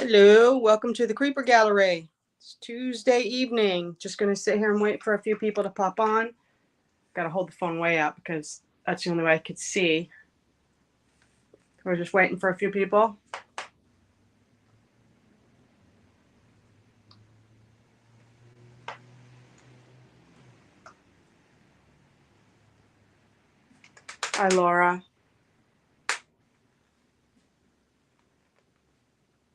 Hello, welcome to the Creeper Gallery. It's Tuesday evening. Just going to sit here and wait for a few people to pop on. Got to hold the phone way up because that's the only way I could see. We're just waiting for a few people. Hi, Laura.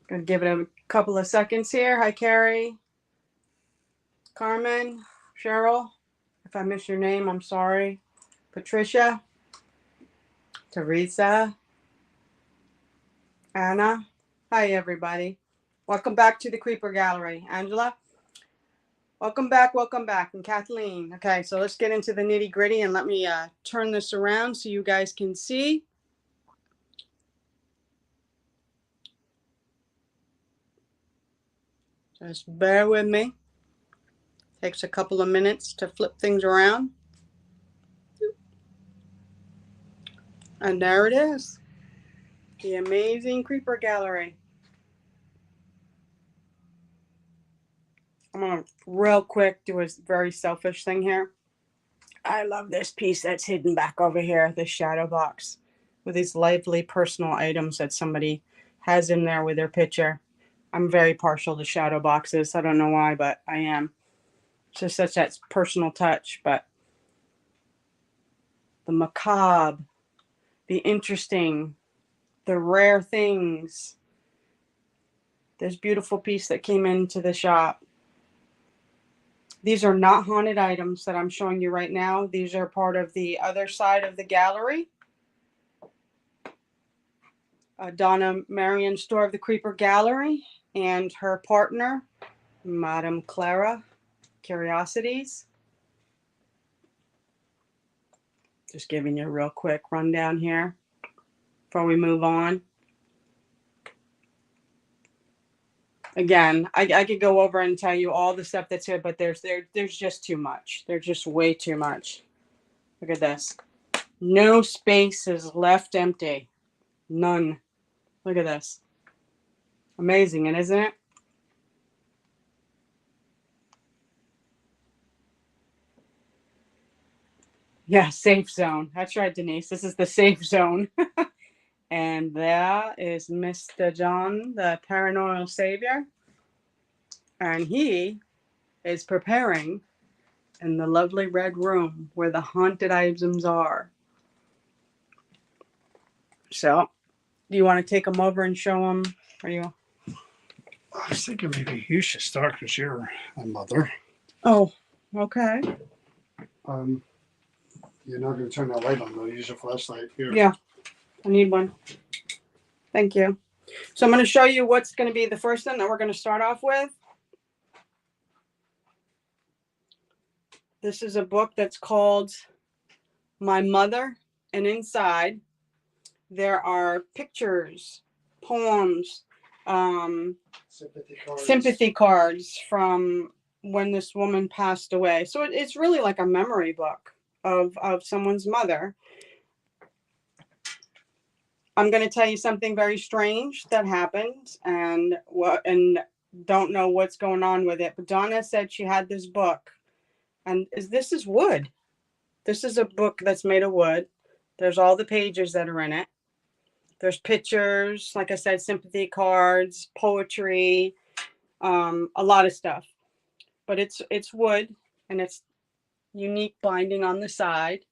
Gonna give it a couple of seconds here. Hi, Carrie, Carmen, Cheryl. If I miss your name, I'm sorry. Patricia, Teresa, Anna. Hi, everybody. Welcome back to the Creeper Gallery. Angela, welcome back, welcome back. And Kathleen. Okay, so let's get into the nitty gritty and let me turn this around so you guys can see. Just bear with me. Takes a couple of minutes to flip things around. And there it is. The amazing Creeper Gallery. I'm going to real quick do a very selfish thing here. I love this piece that's hidden back over here, the shadow box, with these lively personal items that somebody has in there with their picture. I'm very partial to shadow boxes. I don't know why, but I am. It's just such that personal touch. But the macabre, the interesting, the rare things. This beautiful piece that came into the shop. These are not haunted items that I'm showing you right now. These are part of the other side of the gallery. Donna Marion, Store of the Creeper Gallery, and her partner, Madame Clara Curiosities. Just giving you a real quick rundown here before we move on. Again, I could go over and tell you all the stuff that's here, but there's just too much. There's just way too much. Look at this. No space is left empty. None. Look at this. Amazing, isn't it? Yeah, safe zone. That's right, Denise. This is the safe zone. And there is Mr. John, the paranormal savior. And he is preparing in the lovely red room where the haunted items are. So, do you want to take them over and show them? Are you? I was thinking maybe you should start because you're a mother. Oh, okay. You're not going to turn that light on though. Use your flashlight here. Yeah, I need one. Thank you. So I'm going to show you what's going to be the first thing that we're going to start off with. This is a book that's called My Mother, and inside there are pictures, poems, sympathy cards from when this woman passed away. So it's really like a memory book of someone's mother. I'm going to tell you something very strange that happened, and don't know what's going on with it. But Donna said she had this book, and this is wood. This is a book that's made of wood. There's all the pages that are in it. There's pictures, like I said, sympathy cards, poetry, a lot of stuff. But it's wood, and it's unique binding on the side.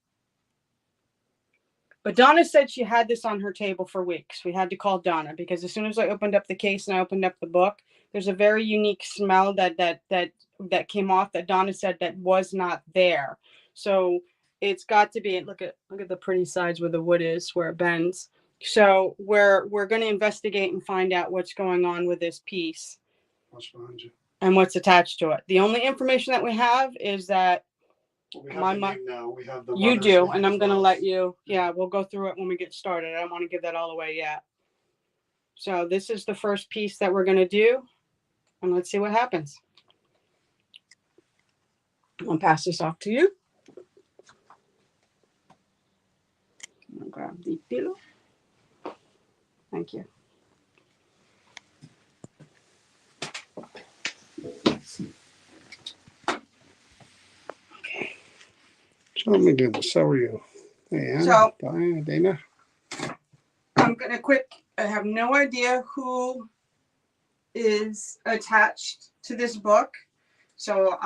But Donna said she had this on her table for weeks. We had to call Donna because as soon as I opened up the case and I opened up the book, there's a very unique smell that came off that Donna said that was not there. So it's got to be. Look at the pretty sides where the wood is, where it bends. So we're going to investigate and find out what's going on with this piece. What's behind you? And what's attached to it. The only information that we have is that we have the name now. We have the you do, and I'm going to let you. Yeah, we'll go through it when we get started. I don't want to give that all away yet. So this is the first piece that we're going to do, and let's see what happens. I'll pass this off to you. I'm going to grab the pillow. Thank you. So let me do this. How are you? Hey, Ann. So- Diana, Dana. I'm gonna I have no idea who is attached to this book. So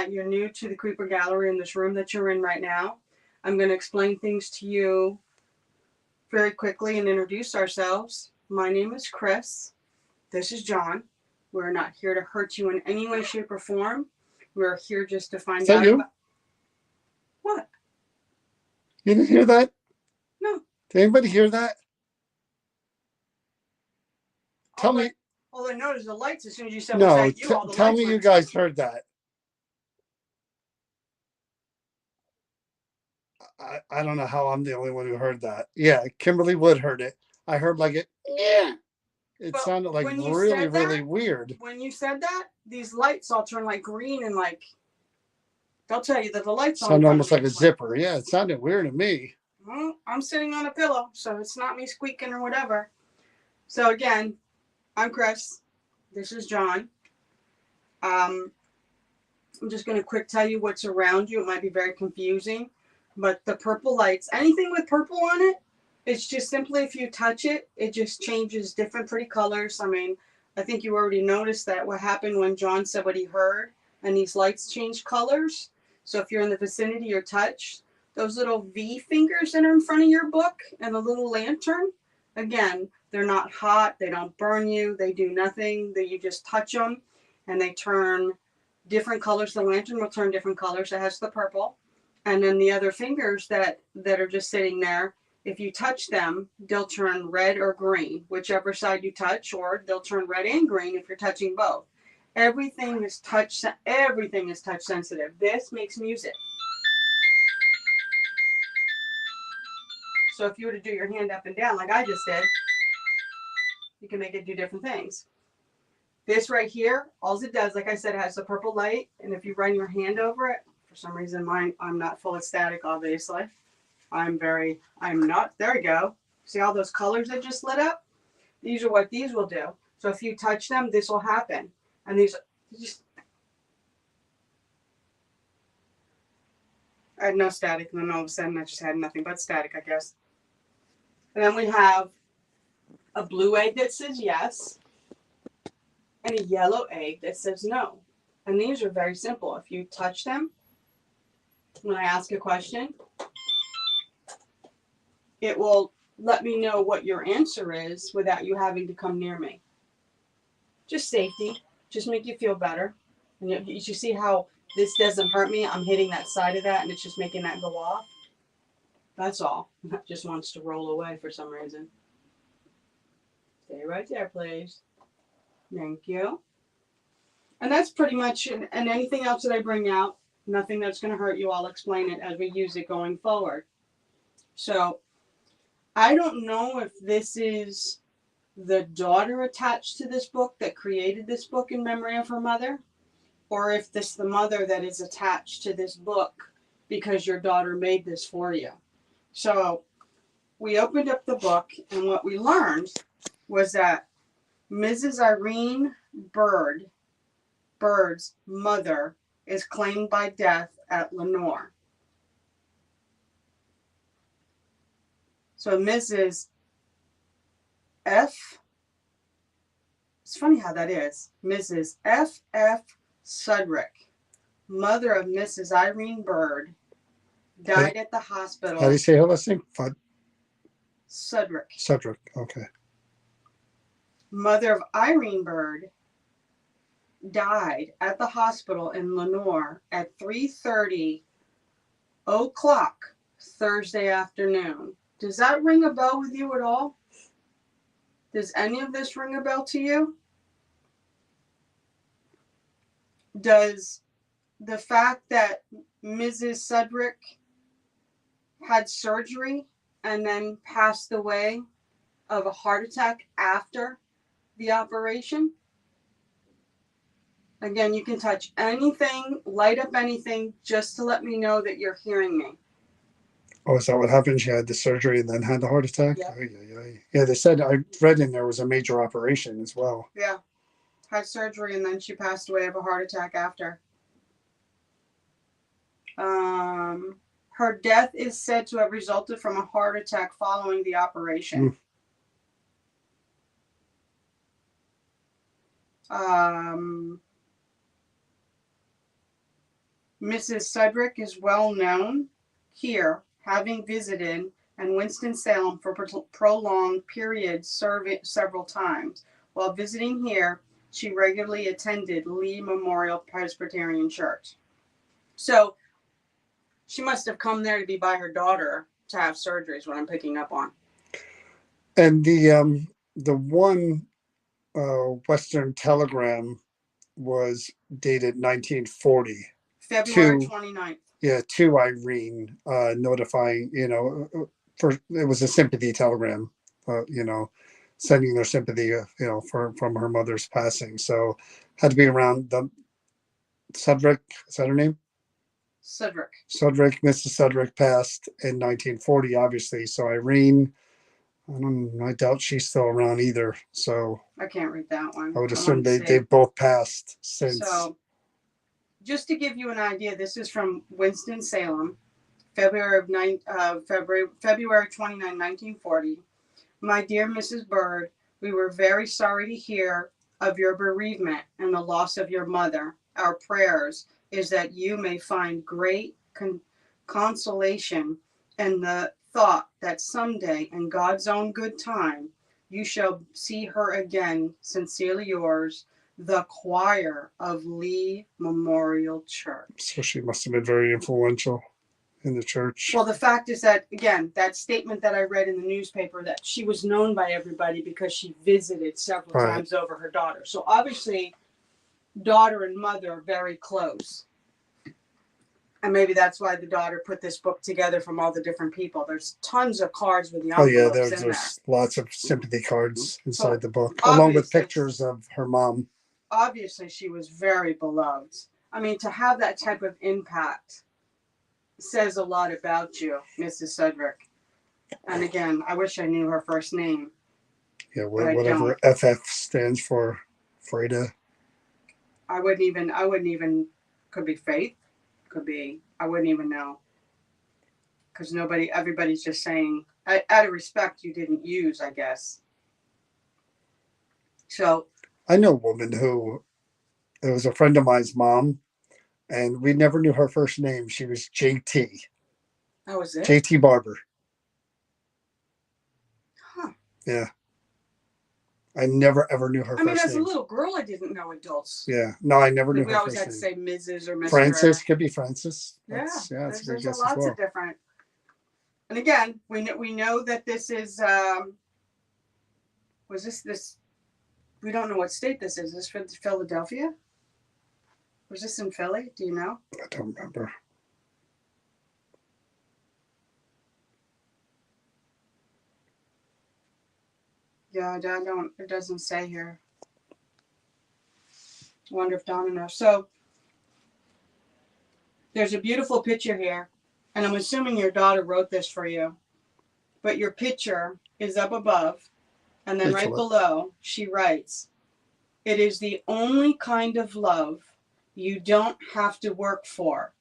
you're new to the Creeper Gallery in this room that you're in right now. I'm gonna explain things to you very quickly and introduce ourselves. My name is Chris. This is John. We're not here to hurt you in any way, shape, or form. We're here just to find Is that out you? What? You didn't hear that? No. Did anybody hear that? Tell me. All I noticed the lights as soon as you said, No, was that you? All the tell lights me you went- guys heard that. I don't know how I'm the only one who heard that. Yeah, Kimberly Wood heard it. I heard like it. Yeah. It Well, sounded like when you really, said that- really weird. When you said that, these lights all turn like green and like they'll tell you that the lights on. Sounded almost like a zipper. Yeah, it sounded weird to me. Well, I'm sitting on a pillow, so it's not me squeaking or whatever. So again, I'm Chris. This is John. I'm just going to quick tell you what's around you. It might be very confusing, but the purple lights, anything with purple on it, it's just simply if you touch it, it just changes different pretty colors. I mean, I think you already noticed that what happened when John said what he heard, and these lights change colors. So if you're in the vicinity or touch, those little V fingers that are in front of your book and a little lantern, again, they're not hot, they don't burn you, they do nothing. You just touch them and they turn different colors. The lantern will turn different colors. It has the purple. And then the other fingers that are just sitting there, if you touch them, they'll turn red or green, whichever side you touch, or they'll turn red and green if you're touching both. Everything is touch sensitive. This makes music. So if you were to do your hand up and down like I just did, you can make it do different things. This right here, all it does, like I said, it has the purple light, and if you run your hand over it, for some reason I'm not full of static, obviously. I'm not, there we go. See all those colors that just lit up? These are what these will do. So if you touch them, this will happen. And these just, I had no static, and then all of a sudden I just had nothing but static, I guess. And then we have a blue egg that says yes, and a yellow egg that says no. And these are very simple. If you touch them, when I ask a question, it will let me know what your answer is without you having to come near me. Just safety, just make you feel better. And you see how this doesn't hurt me? I'm hitting that side of that and it's just making that go off. That's all. It just wants to roll away for some reason. Stay right there, please. Thank you. And that's pretty much, and anything else that I bring out, nothing that's going to hurt you, I'll explain it as we use it going forward. So, I don't know if this is the daughter attached to this book that created this book in memory of her mother, or if this is the mother that is attached to this book because your daughter made this for you. So, we opened up the book, and what we learned was that Mrs. Irene Bird's mother is claimed by death at Lenoir. So Mrs. F. It's funny how that is. Mrs. F. F. Sudrick, mother of Mrs. Irene Bird, died at the hospital. How do you say her last name? Sudrick. Cedric. Okay. Mother of Irene Bird died at the hospital in Lenoir at 3:30 o'clock Thursday afternoon. Does that ring a bell with you at all? Does any of this ring a bell to you? Does the fact that Mrs. Sudrick had surgery and then passed away of a heart attack after the operation? Again, you can touch anything, light up anything, just to let me know that you're hearing me. Oh, is that what happened? She had the surgery and then had the heart attack? Yeah. Yeah, they said, I read in there was a major operation as well. Yeah. Had surgery and then she passed away of a heart attack after. Her death is said to have resulted from a heart attack following the operation. Mrs. Sudrick is well known here, having visited and Winston-Salem for prolonged periods, serving several times. While visiting here, she regularly attended Lee Memorial Presbyterian Church. So she must have come there to be by her daughter to have surgeries, what I'm picking up on. And the one Western Telegram was dated 1940. February 29th. Yeah, to Irene, notifying, for it was a sympathy telegram, sending their sympathy, from her mother's passing. So had to be around the Sudrick, is that her name? Sudrick. Mrs. Sudrick passed in 1940, obviously. So Irene, I doubt she's still around either. So I can't read that one. I would assume they've both passed since. So just to give you an idea, this is from Winston-Salem, February 29, 1940. My dear Mrs. Bird, we were very sorry to hear of your bereavement and the loss of your mother. Our prayers is that you may find great consolation in the thought that someday, in God's own good time, you shall see her again. Sincerely yours, the choir of Lee Memorial Church. So she must have been very influential in the church. Well, the fact is that, again, that statement that I read in the newspaper, that she was known by everybody because she visited several times over her daughter. So obviously, daughter and mother are very close. And maybe that's why the daughter put this book together from all the different people. There's tons of cards with the envelopes in there. There's lots of sympathy cards inside the book, along with pictures of her mom. Obviously, she was very beloved. I mean, to have that type of impact says a lot about you, Mrs. Sudrick. And again, I wish I knew her first name. Yeah, whatever FF stands for, Freda. I wouldn't even, could be Faith, could be, I wouldn't even know. Because everybody's just saying, out of respect, you didn't use, I guess. So. I know a woman who, it was a friend of mine's mom, and we never knew her first name. She was JT. That was it? JT Barber. Huh. Yeah. I never ever knew her first name. I mean, as a little girl, I didn't know adults. Yeah. No, I never knew her first name. We always had to say Mrs. or Mr. Francis, could be Francis. There's a good guess as lots well. of different. And again, we know that this is, was this, we don't know what state this is. Is this for Philadelphia? Was this in Philly? Do you know? I don't remember. Yeah, it doesn't say here. I wonder if Donna knows. So there's a beautiful picture here, and I'm assuming your daughter wrote this for you, but your picture is up above, and then right below she writes, "It is the only kind of love you don't have to work for.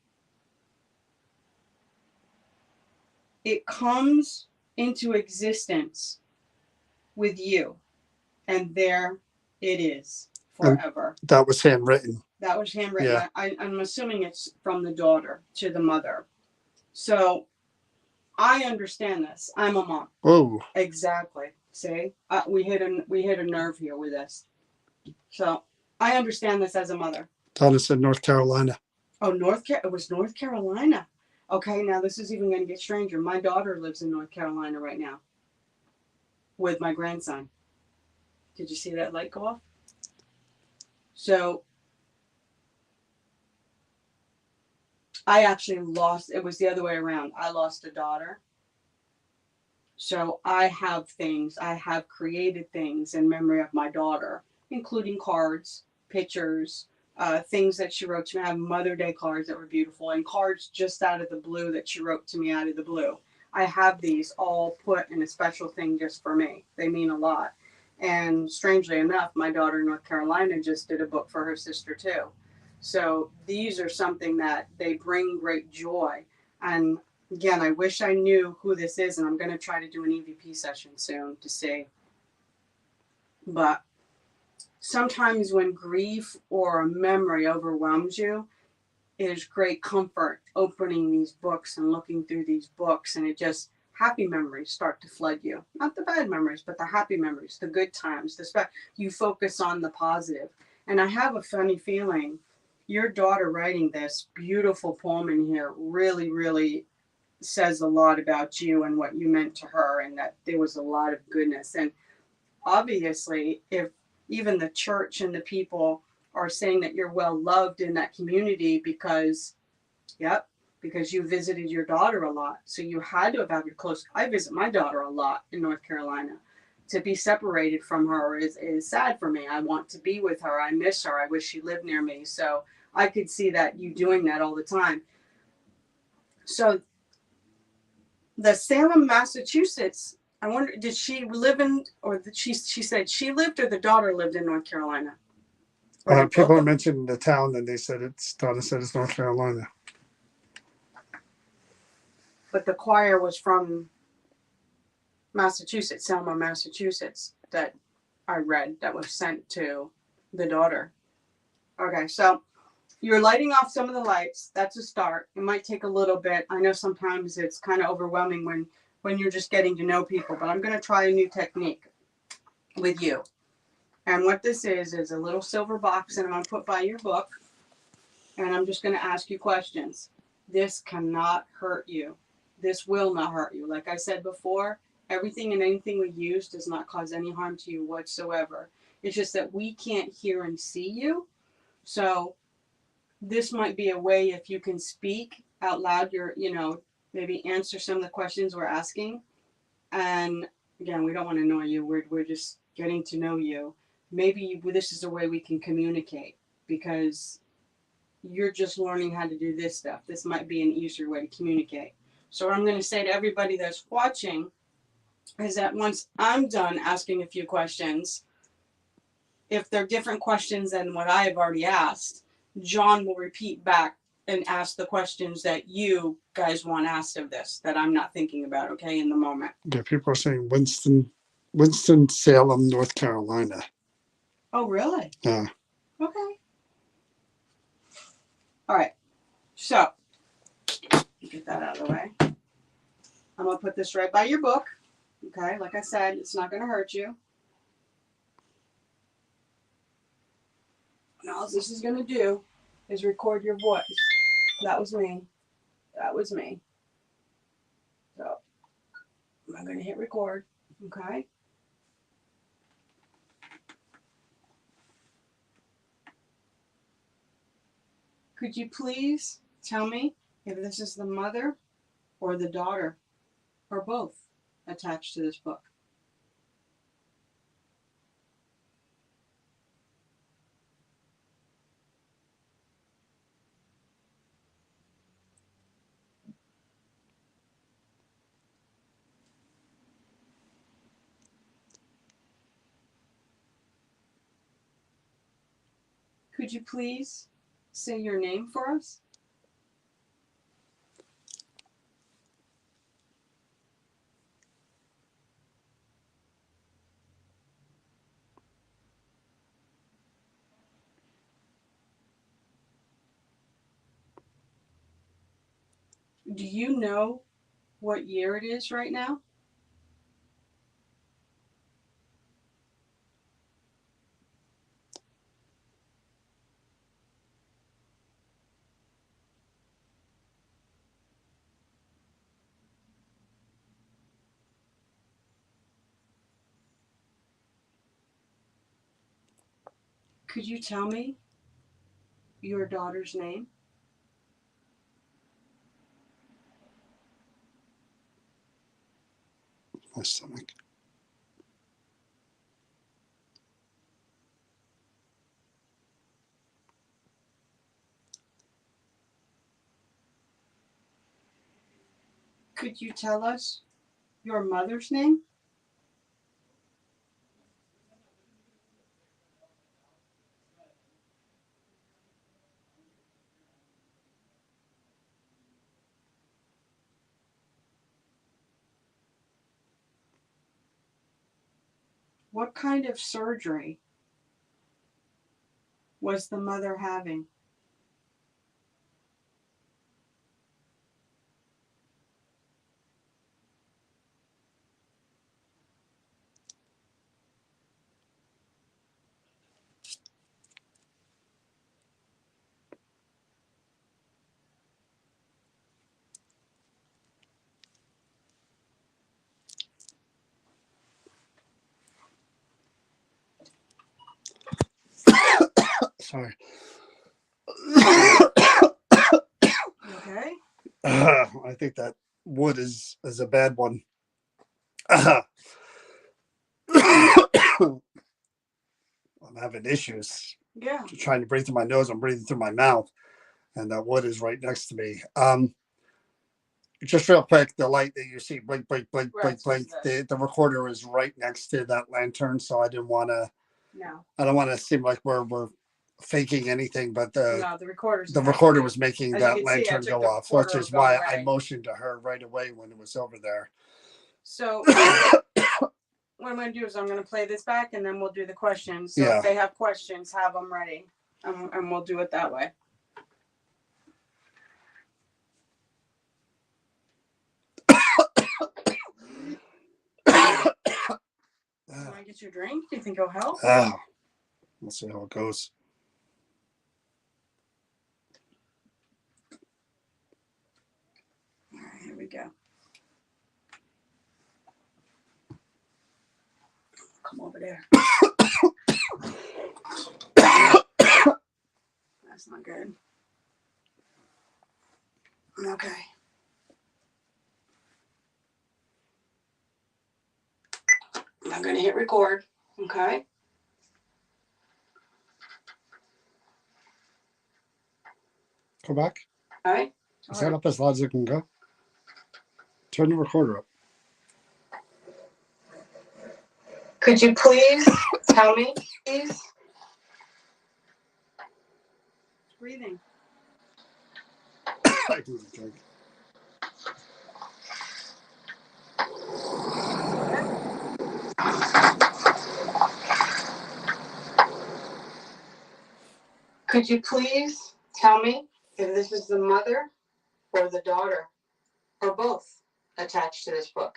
It comes into existence with you, and there it is forever." And that was handwritten. That was handwritten. Yeah. I'm assuming it's from the daughter to the mother. So I understand this. I'm a mom. Oh. Exactly. See, we hit a nerve here with this. So I understand this as a mother. Donna said North Carolina. Oh, it was North Carolina. Okay, now this is even going to get stranger. My daughter lives in North Carolina right now with my grandson. Did you see that light go off? So I actually it was the other way around. I lost a daughter. So I have created things in memory of my daughter, including cards, pictures, things that she wrote to me. I have Mother Day cards that were beautiful, and cards just out of the blue that she wrote to me out of the blue. I have these all put in a special thing just for me. They mean a lot. And strangely enough, my daughter in North Carolina just did a book for her sister too. So these are something that they bring great joy. And Again, I wish I knew who this is, and I'm going to try to do an EVP session soon to see. But sometimes when grief or a memory overwhelms you, it is great comfort opening these books and looking through these books, and it just happy memories start to flood you. Not the bad memories, but the happy memories, the good times, you focus on the positive. And I have a funny feeling your daughter writing this beautiful poem in here really, really says a lot about you and what you meant to her, and that there was a lot of goodness. And obviously, if even the church and the people are saying that you're well loved in that community because, yep, because you visited your daughter a lot. So you had to have had your close. I visit my daughter a lot in North Carolina. To be separated from her is sad for me. I want to be with her. I miss her. I wish she lived near me. So I could see that you doing that all the time. So the Salem, Massachusetts. I wonder, did she live in, or did she said she lived, or the daughter lived in North Carolina? Or did People both? mentioned the town, and they said Donna said it's North Carolina. But the choir was from Massachusetts, Selma, Massachusetts, that I read that was sent to the daughter. Okay, so you're lighting off some of the lights. That's a start. It might take a little bit. I know sometimes it's kind of overwhelming when you're just getting to know people, but I'm going to try a new technique with you. And what this is a little silver box, and I'm going to put by your book, and I'm just going to ask you questions. This cannot hurt you. This will not hurt you. Like I said before, everything and anything we use does not cause any harm to you whatsoever. It's just that we can't hear and see you. So this might be a way, if you can speak out loud, maybe answer some of the questions we're asking. And again, we don't want to annoy you. We're just getting to know you. Maybe this is a way we can communicate, because you're just learning how to do this stuff. This might be an easier way to communicate. So what I'm going to say to everybody that's watching is that once I'm done asking a few questions, if they're different questions than what I have already asked, John will repeat back and ask the questions that you guys want asked of this, that I'm not thinking about, okay, in the moment. Yeah, people are saying Winston Salem, North Carolina. Oh, really? Yeah. Okay. All right. So, get that out of the way. I'm going to put this right by your book. Okay, like I said, it's not going to hurt you. And all this is going to do is record your voice. That was me. That was me. So I'm going to hit record. Okay. Could you please tell me if this is the mother or the daughter or both attached to this book? Could you please say your name for us? Do you know what year it is right now? Could you tell me your daughter's name? My stomach. Could you tell us your mother's name? What kind of surgery was the mother having? Sorry. Okay. I think that wood is a bad one. I'm having issues Yeah. trying to breathe through my nose. I'm breathing through my mouth, and that wood is right next to me. Just real quick, the light that you see, blink, blink, blink, blink, blink. The recorder is right next to that lantern, so I didn't want to. No. I don't want to seem like we're faking anything, but the recorder was making that lantern go off, which is why I motioned to her right away when it was over there. So what I'm going to do is I'm going to play this back, and then we'll do the questions. So if they have questions, have them ready, and we'll do it that way. Want to get you a drink? Do you think it'll help? We'll see how it goes. All right, here we go. Come over there. That's not good. Okay. I'm going to hit record. Okay. Go back. All right. Is that up as loud as it can go? Turn the recorder up. Could you please tell me, please? Breathing. I do the drink. Could you please tell me if this is the mother or the daughter or both attached to this book?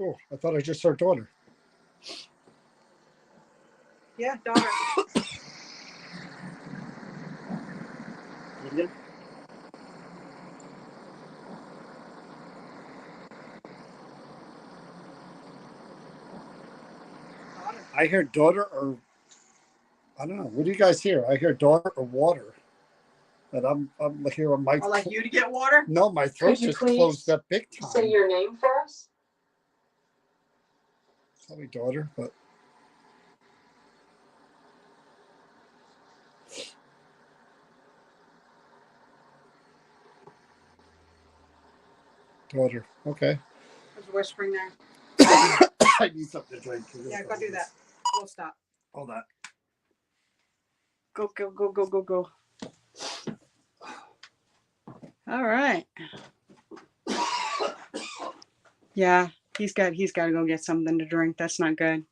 Oh, I thought I just heard daughter. Yeah, daughter. Again? I hear daughter or I don't know. What do you guys hear? I hear daughter or water. And I'm here on my. I'd like you to get water. No, my throat just closed up big time. Say your name for us. Probably daughter, but daughter. Okay. There's whispering there. I need something to drink. Yeah, go do that. We'll stop. Hold that. Go, go, go, go, go, go. All right. Yeah, he's got to go get something to drink. That's not good.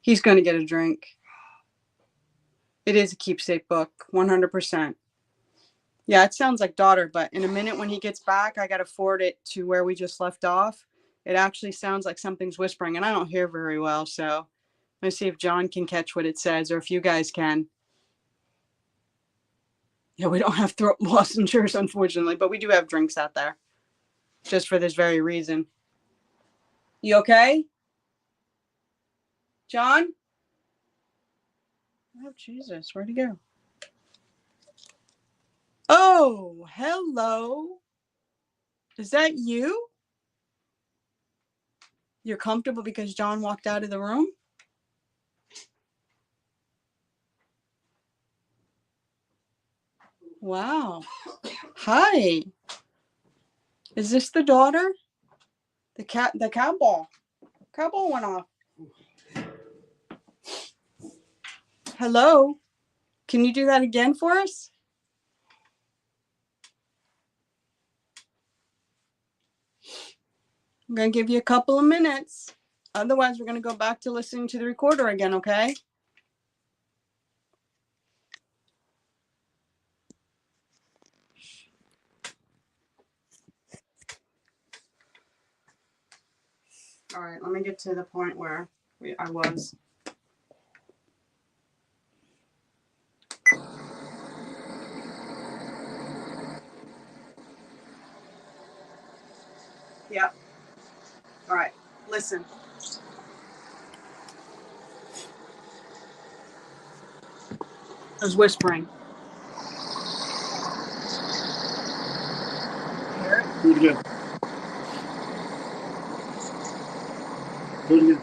He's going to get a drink. It is a keepsake book, 100%. Yeah, it sounds like daughter, but in a minute when he gets back, I got to forward it to where we just left off. It actually sounds like something's whispering, and I don't hear very well, so let's see if John can catch what it says, or if you guys can. Yeah, we don't have throat lozenges, unfortunately, but we do have drinks out there, just for this very reason. You okay? John? Oh, Jesus, where'd he go? Oh, hello. Is that you? You're comfortable because John walked out of the room? Wow. Hi. Is this the daughter? The cat ball. Couple went off. Hello? Can you do that again for us? I'm going to give you a couple of minutes. Otherwise, we're going to go back to listening to the recorder again, okay? All right, let me get to the point where I was. Yep. All right, listen. I was whispering. Hear it? Do it again. Do it again.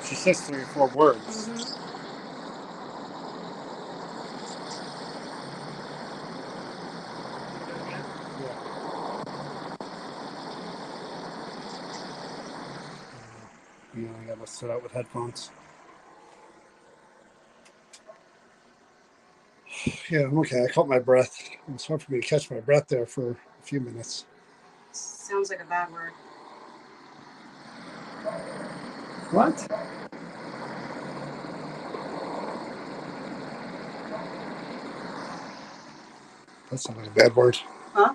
She says 3 or 4 words. Mm-hmm. Yeah, I gotta sit out with headphones. Yeah, I'm okay. I caught my breath. It was hard for me to catch my breath there for a few minutes. Sounds like a bad word. What? That sounded like a bad word. Huh?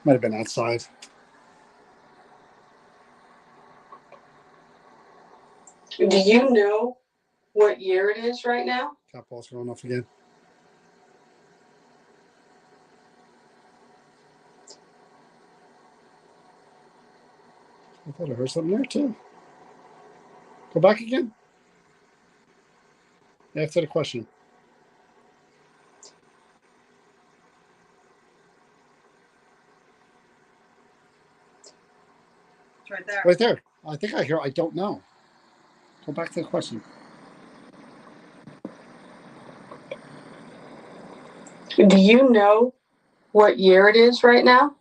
Might have been outside. Do you know what year it is right now? Cat ball's going off again. I thought I heard something there too. Go back again. After the question. It's right there. Right there. I think I hear I don't know. Go back to the question. Do you know what year it is right now?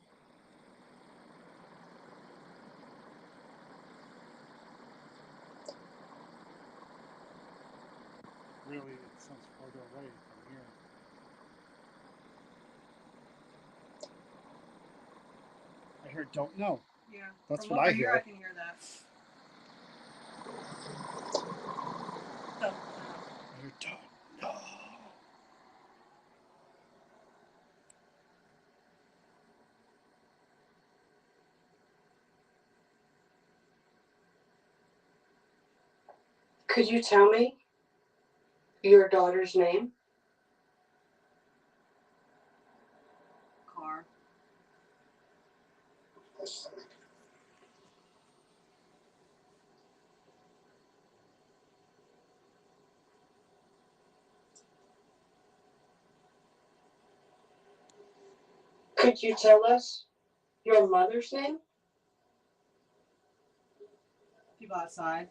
Really, it sounds farther away from here. I heard don't know. Yeah. That's From what I over here, hear. I can hear that. Don't know. I hear don't know. Could you tell me your daughter's name? Car. Could you tell us your mother's name? People outside.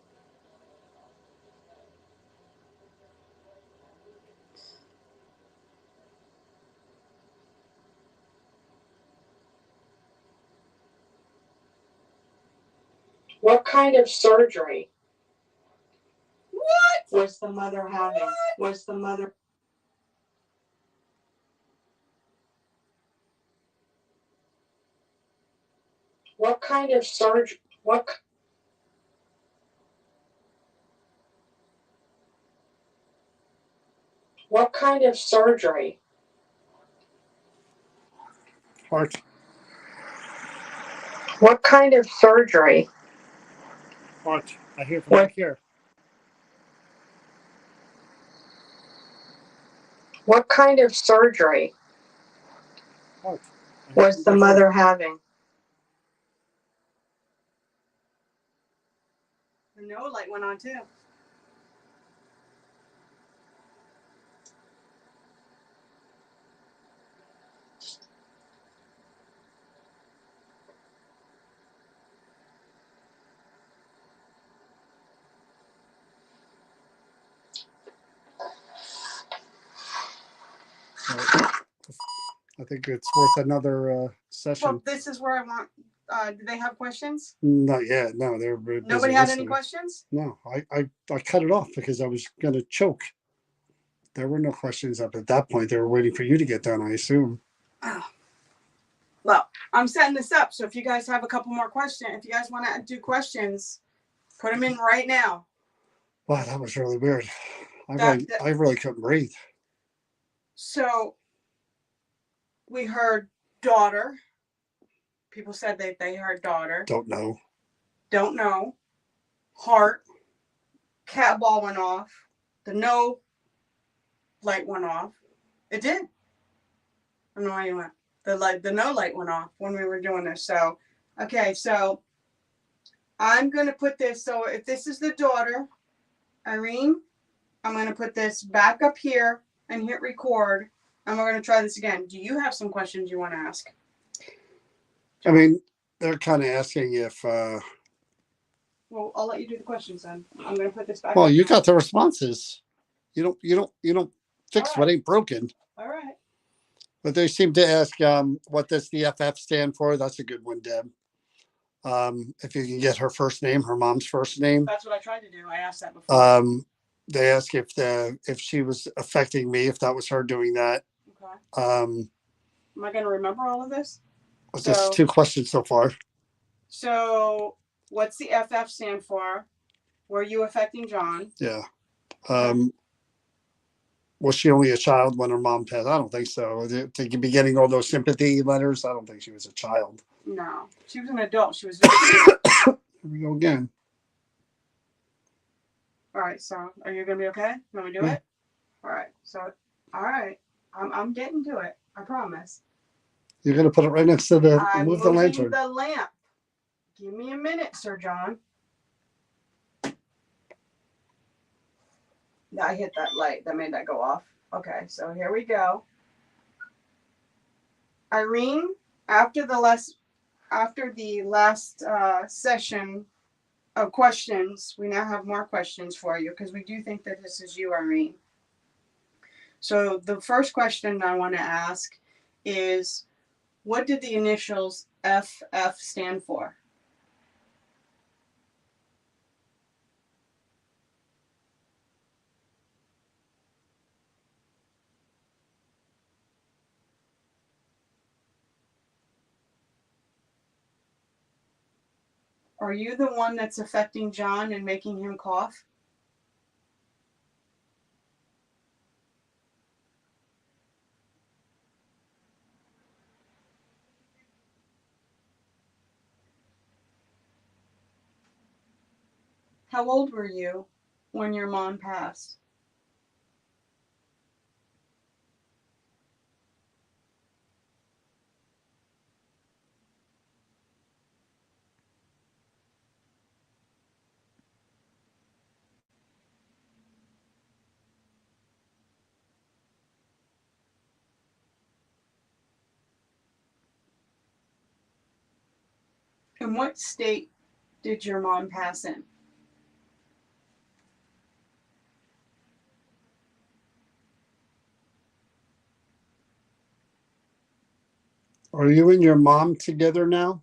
What kind of surgery? What was the mother having? What? Was the mother? What kind of surgery? What kind of surgery? Heart. What kind of surgery? Heart. I hear from back here. What kind of surgery Heart. was the mother having? The no light went on too. think it's worth another Well, session. this is where I want, do they have questions? Not yet. No, they're busy Nobody had any listening. questions? No, I cut it off because I was going to choke. There were no questions up at that point. They were waiting for you to get done, I assume. Oh. Well, I'm setting this up, so if you guys have a couple more questions, if you guys want to do questions, put them in right now. Wow, that was really weird. That- I really couldn't breathe. So we heard daughter. People said they heard daughter. Don't know. Don't know. Heart. Cat ball went off. The no light went off. It did. I don't know why you went. The no light went off when we were doing this. So, okay, so I'm gonna put this. So if this is the daughter, Irene, I'm gonna put this back up here and hit record, and we're gonna try this again. Do you have some questions you want to ask? I mean, they're kind of asking if. Well, I'll let you do the questions then. I'm gonna put this back. Well, up. you got the responses. You don't fix All what right. ain't broken. All right. But they seem to ask, what does the FF stand for? That's a good one, Deb. If you can get her first name, her mom's first name. That's what I tried to do. I asked that before. They ask if she was affecting me, if that was her doing that. Okay. Am I gonna remember all of this? Just 2 questions so far. So, what's the FF stand for? Were you affecting John? Yeah. Was she only a child when her mom passed? I don't think so. To be getting all those sympathy letters, I don't think she was a child. No, she was an adult. She was. Here we go again. All right. So, are you gonna be okay? You want me to do it? All right. So, all right. I'm getting to it. I promise. You're gonna put it right next to the I'm move the moving lantern. the lamp. Give me a minute, Sir John. I hit that light. That made that go off. Okay, so here we go. Irene, after the last session of questions, we now have more questions for you because we do think that this is you, Irene. So the first question I want to ask is, what did the initials FF stand for? Are you the one that's affecting John and making him cough? How old were you when your mom passed? In what state did your mom pass in? Are you and your mom together now?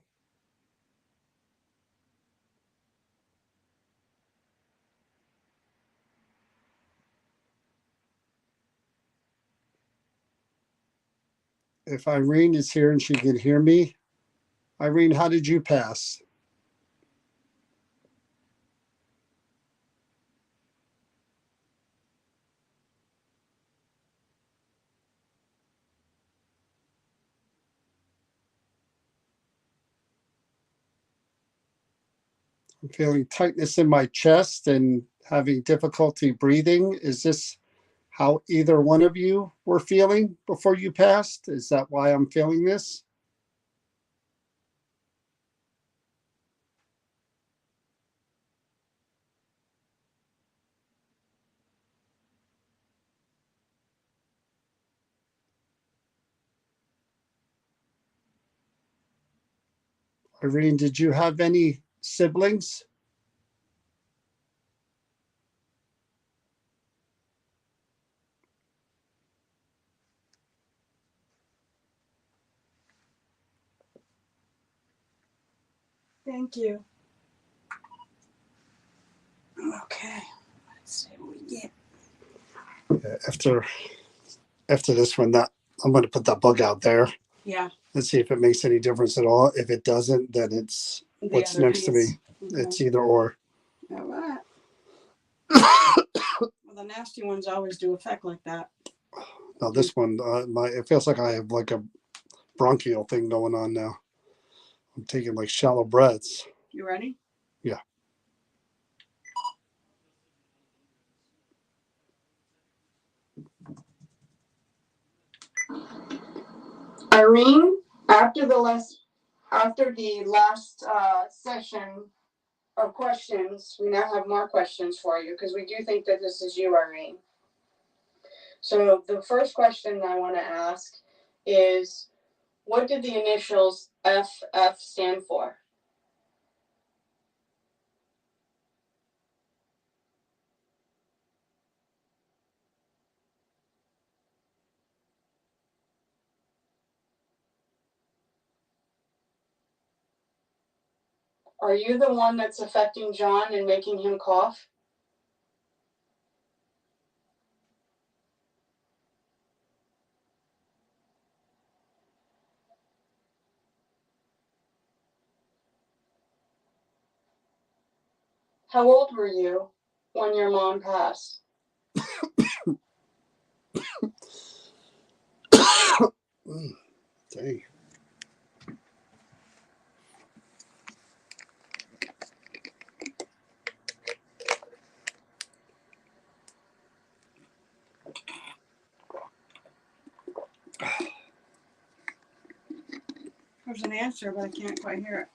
If Irene is here and she can hear me, Irene, how did you pass? I'm feeling tightness in my chest and having difficulty breathing. Is this how either one of you were feeling before you passed? Is that why I'm feeling this? Irene, did you have any siblings? Thank you. Okay. Let's see what we get. Yeah, after this one, that I'm going to put that bug out there Yeah. and see if it makes any difference at all. If it doesn't, then it's The what's other next to me. piece. Okay. It's either or. All right. Well, the nasty ones always do effect like that. Now this one, it feels like I have like a bronchial thing going on now. I'm taking like shallow breaths. You ready? Yeah. Irene, after the last session of questions, we now have more questions for you because we do think that this is you, Irene. So the first question I want to ask is, what did the initials FF stand for? Are you the one that's affecting John and making him cough? How old were you when your mom passed? Dang. There's an answer, but I can't quite hear it.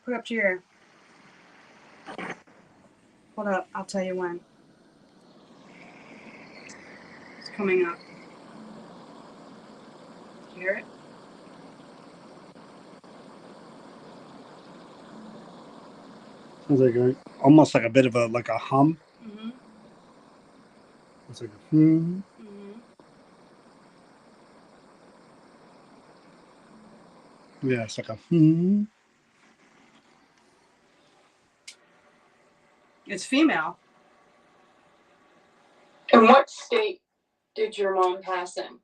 Put up to your ear. Hold up, I'll tell you when. It's coming up. You hear it? Sounds like almost like a bit of a hum. Mm-hmm. It's like a hmm. Mm-hmm. Yeah, it's like a hmm. It's female. In what state did your mom pass in?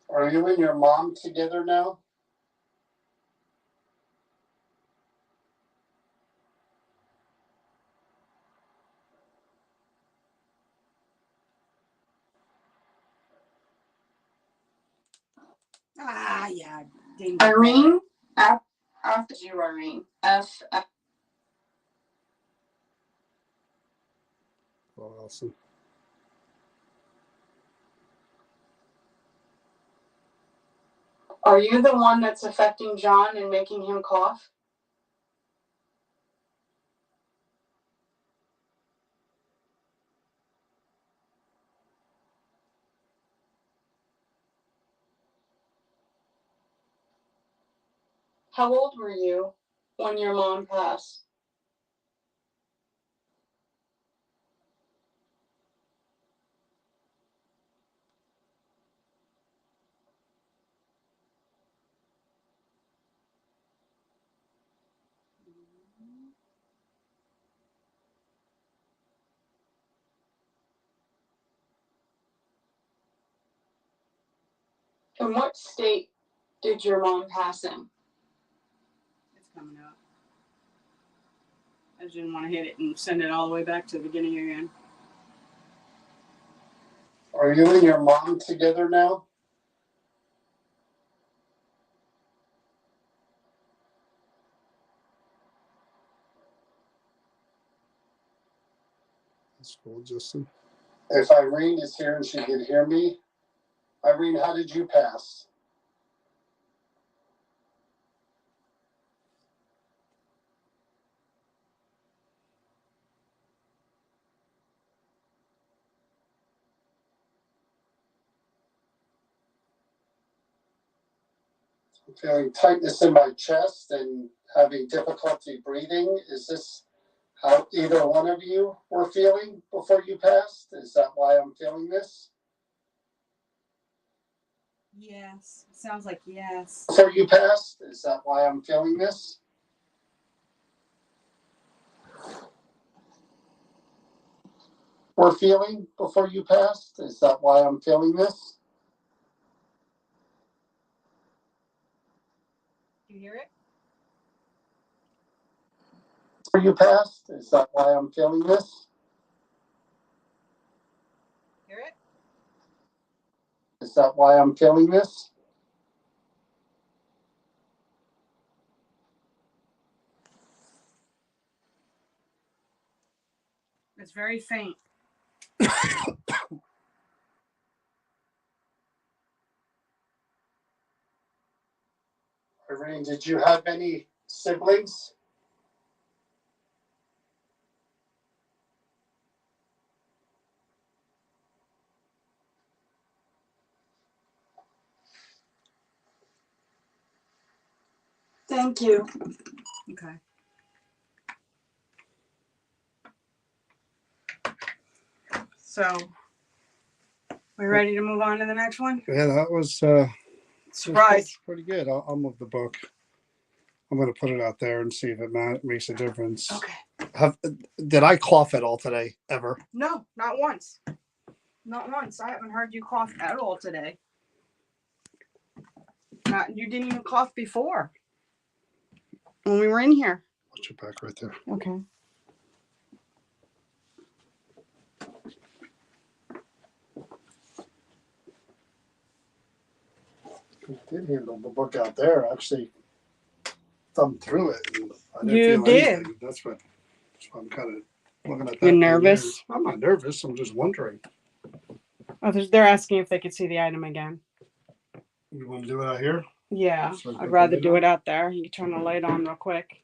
Are you and your mom together now? Ah, yeah. Irene? After you, Irene. F. Oh, awesome. Are you the one that's affecting John and making him cough? How old were you when your mom passed? In what state did your mom pass in? It's coming up. I just didn't want to hit it and send it all the way back to the beginning again. Are you and your mom together now? That's cool, Justin. If Irene is here and she can hear me, Irene, how did you pass? I'm feeling tightness in my chest and having difficulty breathing. Is this how either one of you were feeling before you passed? Is that why I'm feeling this? Yes. Sounds like yes. Before you passed? Is that why I'm feeling this? Were feeling before you passed? Is that why I'm feeling this? Do you hear it? Before you passed? Is that why I'm feeling this? Hear it? Is that why I'm feeling this? It's very faint. Irene, did you have any siblings? Thank you. Okay. So, we ready to move on to the next one? Yeah, that was Surprise. pretty good. I'll move the book. I'm going to put it out there and see if it makes a difference. Okay. Did I cough at all today? Ever? No, not once. Not once. I haven't heard you cough at all today. You didn't even cough before when we were in here. Watch your back right there. Okay. I did handle the book out there. I actually thumbed through it. And I didn't You feel did. anything. That's what I'm kind of looking at. You're that nervous? I'm not nervous. I'm just wondering. Oh, they're asking if they could see the item again. You want to do it out here? Yeah, So I'd rather do it out there. You can turn the light on real quick.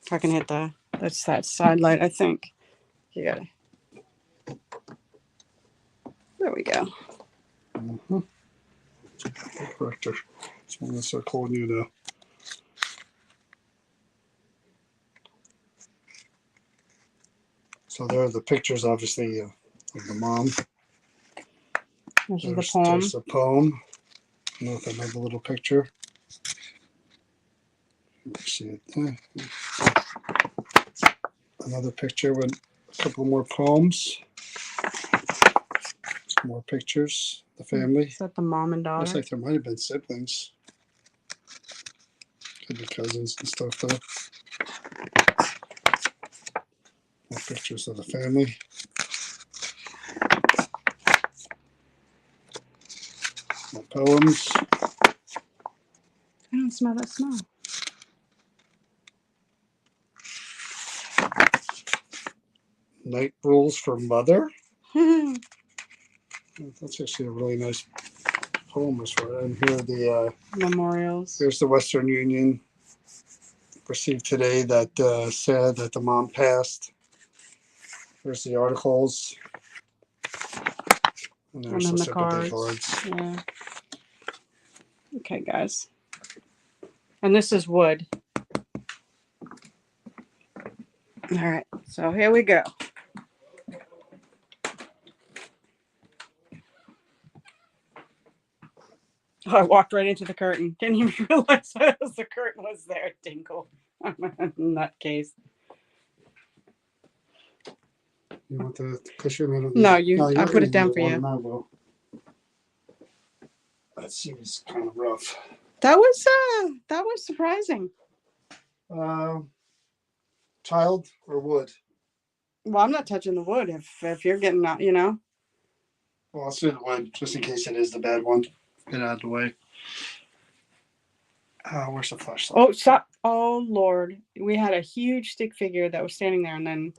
If I can hit that's that side light, I think. You got it. There we go. Mm-hmm. Corrector. So I'm going to start calling you now. So there are the pictures, obviously, of the mom. This is the poem. There's the poem. With another little picture. See it there. Another picture with a couple more poems. Some more pictures. The family. Is that the mom and daughter? Looks like there might have been siblings. Could be cousins and stuff though. More pictures of the family. More poems. I don't smell that smell. Night rules for mother. That's actually a really nice poem as well. And here are the memorials. Here's the Western Union received today that said that the mom passed. There's the articles. And there's And then the sympathy cards. Yeah. Okay, guys. And this is wood. All right. So here we go. Oh, I walked right into the curtain. Didn't even realize the curtain was there. Tinkle. I'm a nutcase. You want the cushion? No, I put it down for you. I will. That seems kind of rough. That was surprising. Child or wood? Well, I'm not touching the wood if you're getting out, you know. Well, I'll do the wood just in case it is the bad one. Get out of the way. Where's the flashlight? Oh, stop. Oh, Lord. We had a huge stick figure that was standing there, and then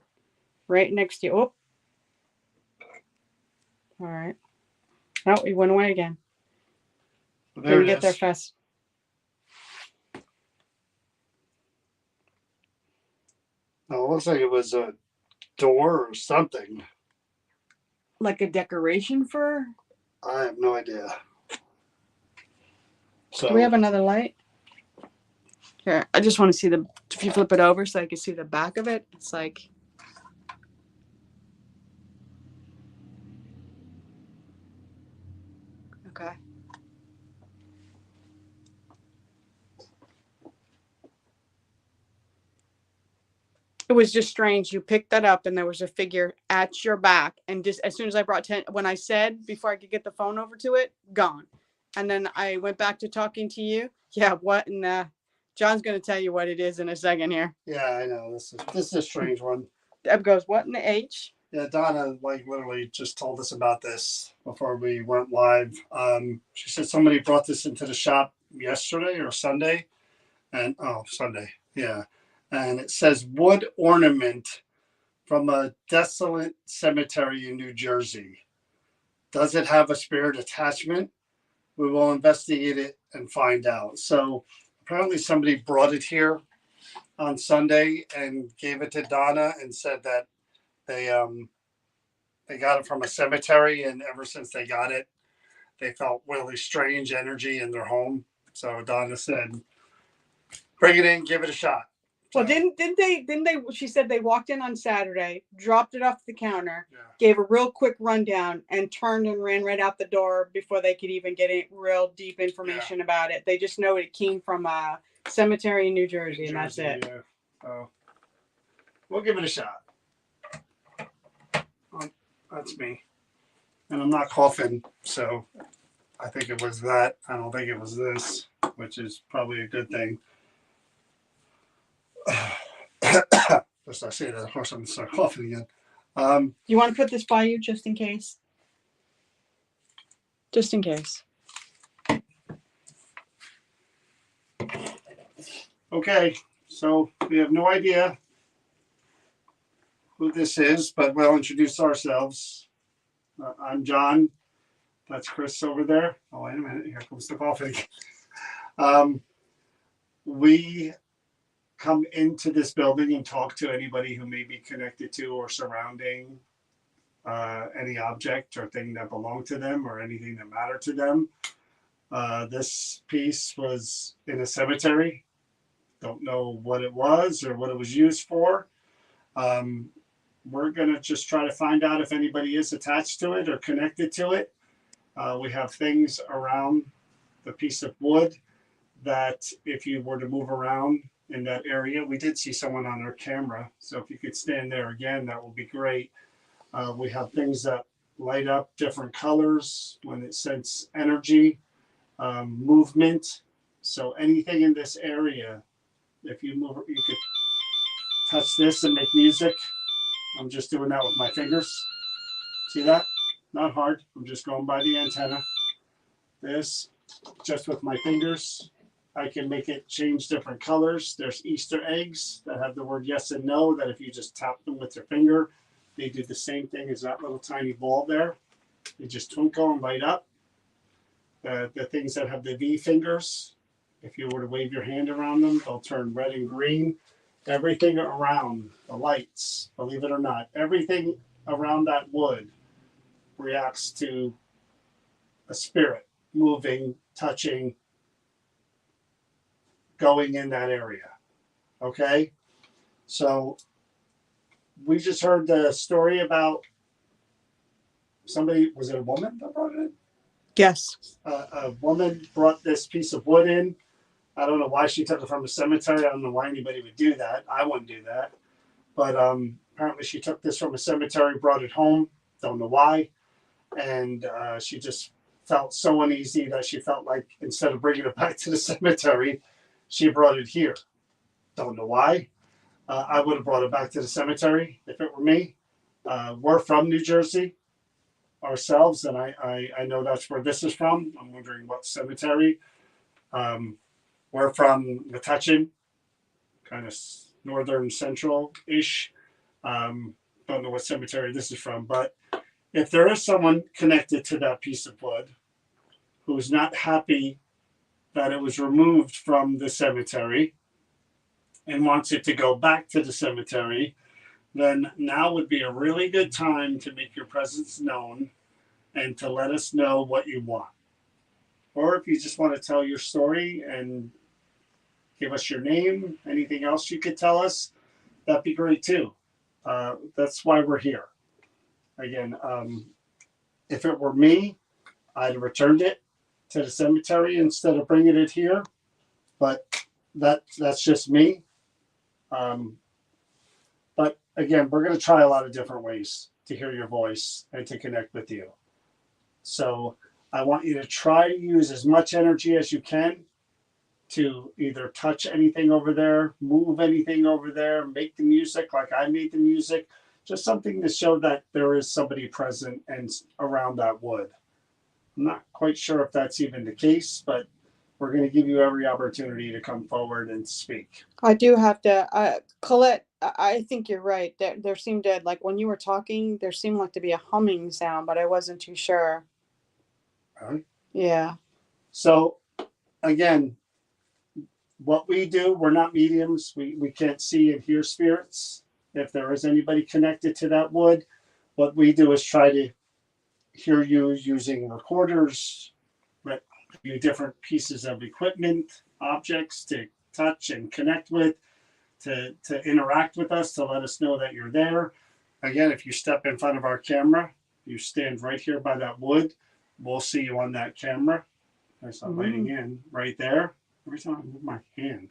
right next to you. Oh. All right. Oh, it went away again. Well, there Didn't it get there is. fast. No, it looks like it was a door or something. Like a decoration for? I have no idea. So Do we have another light? Here, I just want to see if you flip it over so I can see the back of it. It's like, okay. It was just strange. You picked that up and there was a figure at your back. And just as soon as I when I said before I could get the phone over to it, gone. And then I went back to talking to you. Yeah, what? And John's going to tell you what it is in a second here. yeah, I know this is a strange one. Deb goes, what in the H? Yeah, Donna like literally just told us about this before we went live. She said somebody brought this into the shop yesterday or Sunday, and Sunday, yeah, and it says wood ornament from a desolate cemetery in New Jersey. Does it have a spirit attachment? We will investigate it and find out. So apparently somebody brought it here on Sunday and gave it to Donna and said that they got it from a cemetery, and ever since they got it, they felt really strange energy in their home. So Donna said, "Bring it in, give it a shot." Well, didn't they? She said they walked in on Saturday, dropped it off the counter, Yeah. gave a real quick rundown, and turned and ran right out the door before they could even get real deep information about it. They just know it came from a cemetery in New Jersey, and that's it. Yeah. So we'll give it a shot. That's me, and I'm not coughing, so I think it was that. I don't think it was this, which is probably a good thing. Just I say that, of course, I'm gonna start coughing again. You want to put this by you just in case? Just in case. Okay, so we have no idea who this is, but we'll introduce ourselves. I'm John. That's Chris over there. Oh, wait a minute. Here comes the coughing. We come into this building and talk to anybody who may be connected to or surrounding any object or thing that belonged to them or anything that mattered to them. This piece was in a cemetery. Don't know what it was or what it was used for. We're going to just try to find out if anybody is attached to it or connected to it. We have things around the piece of wood that if you were to move around in that area, we did see someone on our camera. So if you could stand there again, that would be great. We have things that light up different colors when it sends energy, movement. So anything in this area, if you move, you could touch this and make music. I'm just doing that with my fingers. See that? Not hard. I'm just going by the antenna. This, just with my fingers, I can make it change different colors. There's Easter eggs that have the word yes and no, that if you just tap them with your finger, they do the same thing as that little tiny ball there. They just twinkle and light up. The things that have the V fingers, if you were to wave your hand around them, they'll turn red and green. Everything around the lights, believe it or not, everything around that wood reacts to a spirit moving, touching, going in that area. Okay? So we just heard the story about somebody, was it a woman that brought it in? Yes. A woman brought this piece of wood in. I don't know why she took it from a cemetery. I don't know why anybody would do that. I wouldn't do that. But apparently she took this from a cemetery, brought it home. Don't know why. And she just felt so uneasy that she felt like instead of bringing it back to the cemetery, she brought it here. Don't know why. I would have brought it back to the cemetery if it were me. We're from New Jersey ourselves, and I know that's where this is from. I'm wondering what cemetery. We're from Metuchen, kind of northern central-ish. Don't know what cemetery this is from, but if there is someone connected to that piece of wood who's not happy that it was removed from the cemetery and wants it to go back to the cemetery, then now would be a really good time to make your presence known and to let us know what you want. Or if you just want to tell your story and give us your name, anything else you could tell us, that'd be great too. That's why we're here. Again, if it were me, I'd have returned it to the cemetery instead of bringing it here. But that's just me. But again, we're going to try a lot of different ways to hear your voice and to connect with you. So I want you to try to use as much energy as you can to either touch anything over there, move anything over there, make the music like I made the music, just something to show that there is somebody present and around that wood. I'm not quite sure if that's even the case, but we're going to give you every opportunity to come forward and speak. I do have to, Colette, I think you're right. There seemed to, like when you were talking, there seemed like to be a humming sound, but I wasn't too sure. Right? Yeah. So again, what we do, we're not mediums. We can't see and hear spirits. If there is anybody connected to that wood, what we do is try to hear you using recorders, different pieces of equipment, objects to touch and connect with, to interact with us, to let us know that you're there. Again, if you step in front of our camera, you stand right here by that wood, we'll see you on that camera. There's that lighting in right there. Every time I move my hand.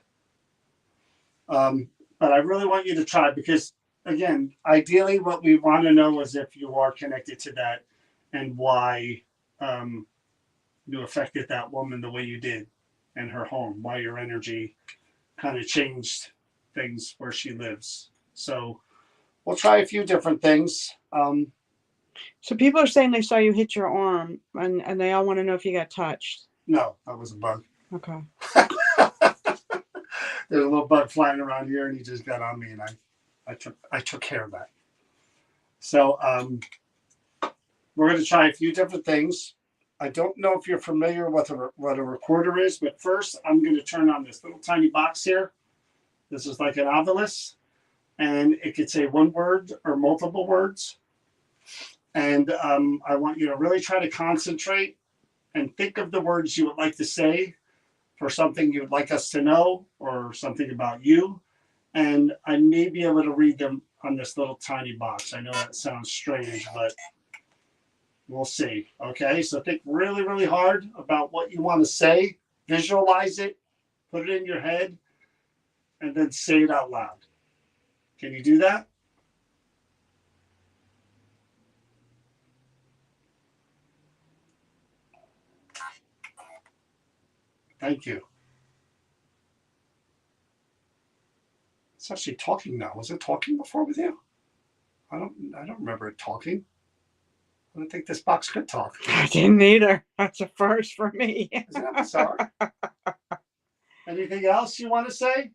But I really want you to try because, again, ideally what we want to know is if you are connected to that and why you affected that woman the way you did in her home, why your energy kind of changed things where she lives. So we'll try a few different things. So people are saying they saw you hit your arm and they all want to know if you got touched. No, that was a bug. Okay. There's a little bug flying around here and he just got on me and I took care of that. So we're going to try a few different things. I don't know if you're familiar with what a recorder is, but first I'm going to turn on this little tiny box here. This is like an obelisk, and it could say one word or multiple words. And I want you to really try to concentrate and think of the words you would like to say for something you would like us to know or something about you. And I may be able to read them on this little tiny box. I know that sounds strange, but we'll see. Okay, so think really, really hard about what you want to say. Visualize it, put it in your head, and then say it out loud. Can you do that? Thank you. It's actually talking now. Was it talking before with you? I don't remember it talking. I don't think this box could talk. I didn't either. That's a first for me. Isn't that bizarre? Anything else you want to say?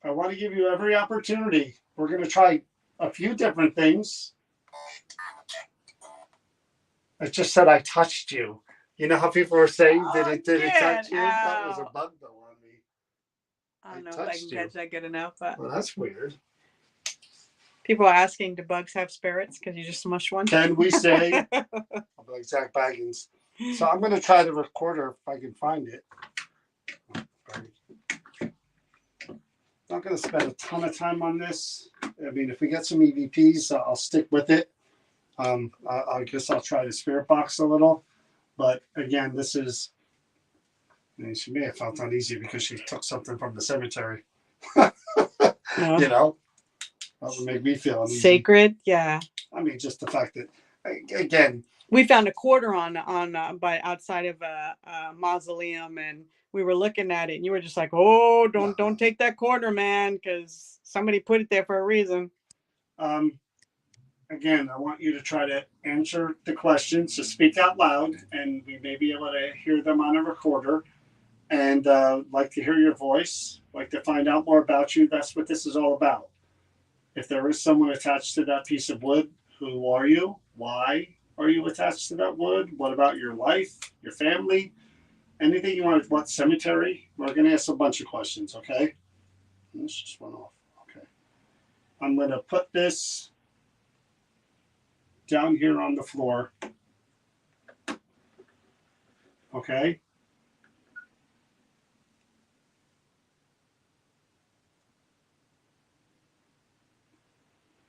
I want to give you every opportunity. We're going to try a few different things. I just said I touched you. You know how people were saying, did it touch you? That was a bug though on me. I don't know if I can catch that good enough. But well, that's weird. People are asking, do bugs have spirits? Because you just smushed one. Can we say? I'm like Zach Baggins. So I'm going to try the recorder if I can find it. Not going to spend a ton of time on this. I mean, if we get some EVPs, I'll stick with it. I guess I'll try the spirit box a little. But again, this is, and she may have felt uneasy because she took something from the cemetery. You know, that would make me feel uneasy. Sacred, yeah. I mean, just the fact that, again, we found a quarter on by outside of a mausoleum, and we were looking at it, and you were just like, "Oh, don't take that quarter, man, because somebody put it there for a reason." Again, I want you to try to answer the questions, so speak out loud, and we may be able to hear them on a recorder. And like to hear your voice, like to find out more about you. That's what this is all about. If there is someone attached to that piece of wood, who are you? Why are you attached to that wood? What about your life, your family? anything you want? What cemetery? We're gonna ask a bunch of questions, okay? This just went off. Okay. I'm gonna put this down here on the floor. Okay.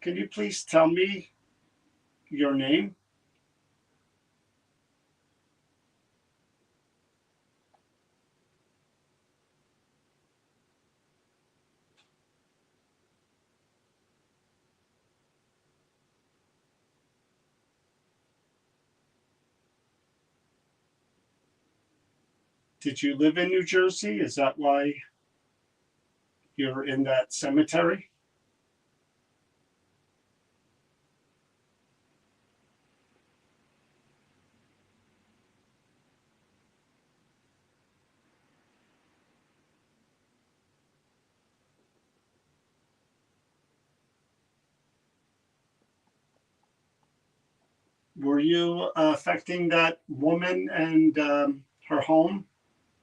Can you please tell me your name? Did you live in New Jersey? Is that why you're in that cemetery? Were you affecting that woman and her home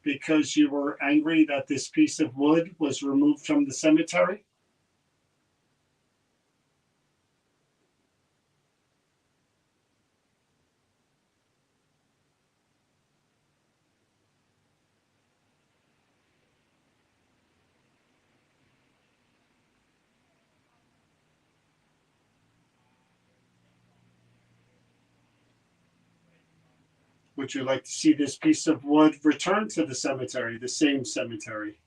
because you were angry that this piece of wood was removed from the cemetery? Would you like to see this piece of wood returned to the cemetery, the same cemetery?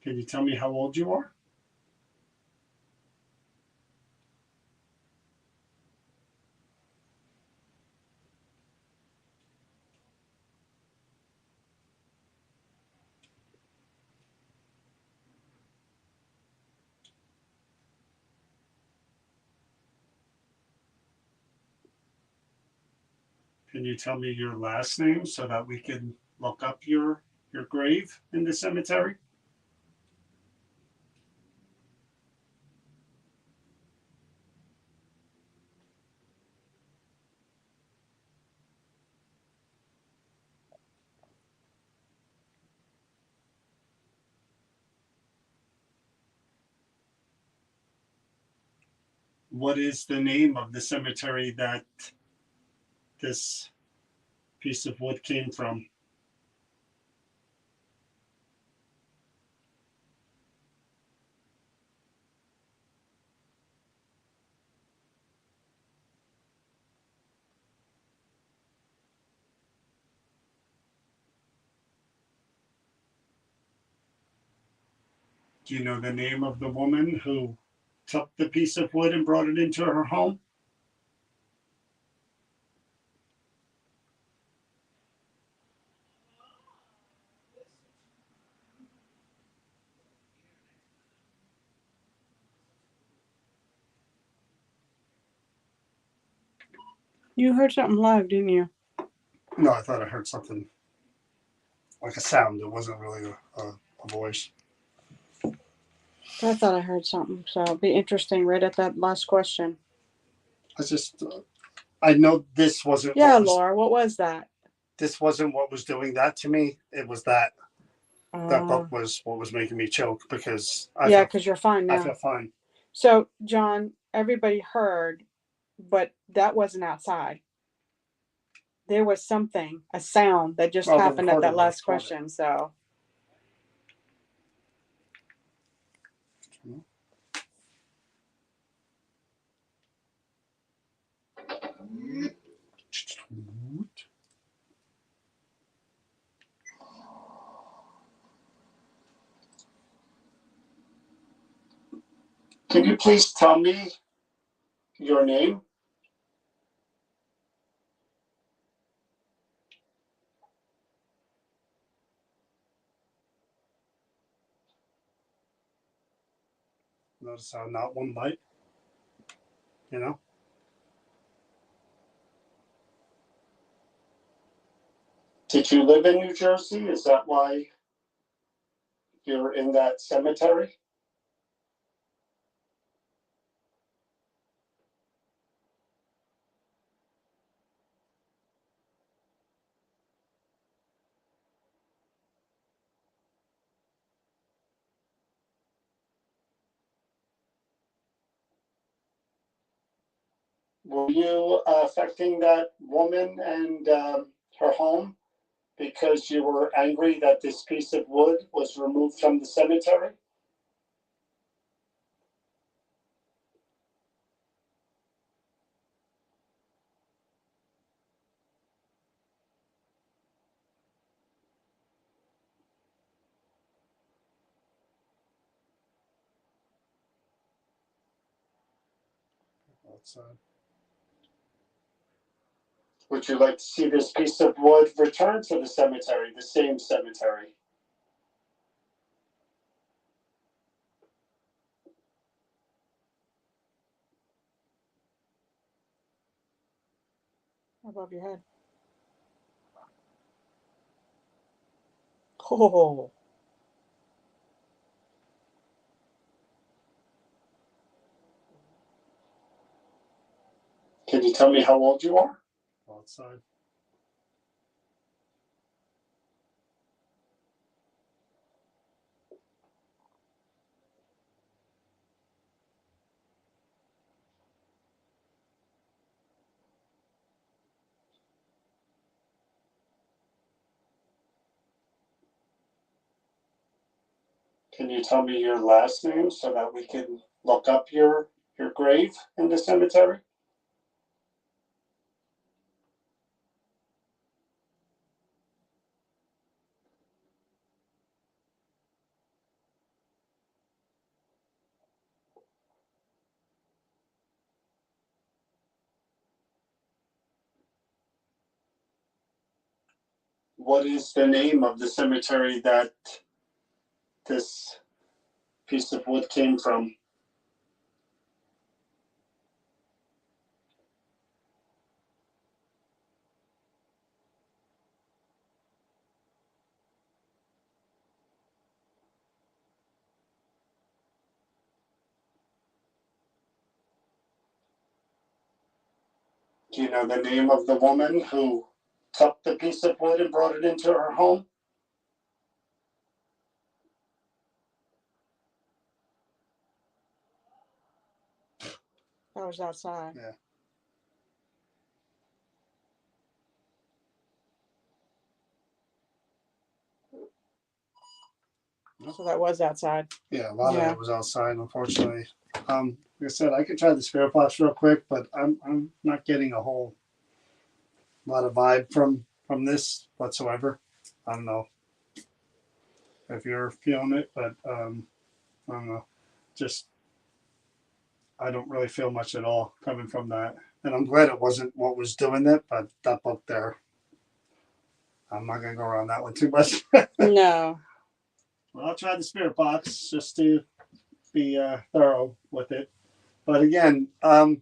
Can you tell me how old you are? Can you tell me your last name so that we can look up your grave in the cemetery? What is the name of the cemetery that this piece of wood came from? Do you know the name of the woman who took the piece of wood and brought it into her home? You heard something live, didn't you? No, I thought I heard something like a sound. It wasn't really a voice. I thought I heard something, so it'll be interesting right at that last question. I just, I know this wasn't. Yeah, Laura, what was that? This wasn't what was doing that to me. It was that book Uh, was what was making me choke because yeah, because you're fine I now. feel fine. So, John, everybody heard, but that wasn't outside. There was something, a sound that just Well, the happened at that recording last recorded. question. So, Can you please tell me your name? Notice how not one bite. you know? Did you live in New Jersey? Is that why you're in that cemetery? Were you affecting that woman and her home because you were angry that this piece of wood was removed from the cemetery? Outside. Would you like to see this piece of wood returned to the cemetery, the same cemetery? Above your head. Oh, Can you tell me how old you are? Outside. Can you tell me your last name so that we can look up your grave in the cemetery? What is the name of the cemetery that this piece of wood came from? Do you know the name of the woman who took the piece of wood and brought it into her home? that was outside. Yeah. So that was outside. Yeah, a lot of Yeah. it was outside, unfortunately. Like I said, I could try the spirit box real quick, but I'm not getting a whole lot of vibe from this whatsoever. I don't know if you're feeling it, but I don't know. Just I don't really feel much at all coming from that. And I'm glad it wasn't what was doing it, but that book there, I'm not gonna go around that one too much. No. Well, I'll try the spirit box just to be thorough with it. But again, I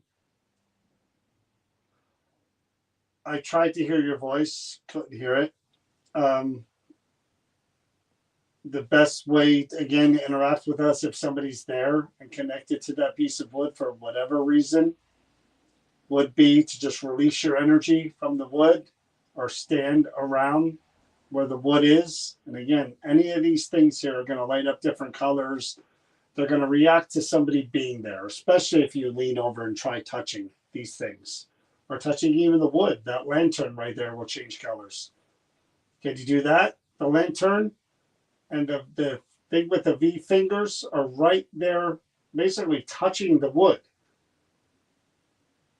tried to hear your voice, couldn't hear it. The best way, again, to interact with us if somebody's there and connected to that piece of wood for whatever reason would be to just release your energy from the wood or stand around where the wood is. And again, any of these things here are going to light up different colors. They're going to react to somebody being there, especially if you lean over and try touching these things or touching even the wood. That lantern right there will change colors. Can you do that? The lantern and the thing with the V fingers are right there, basically touching the wood.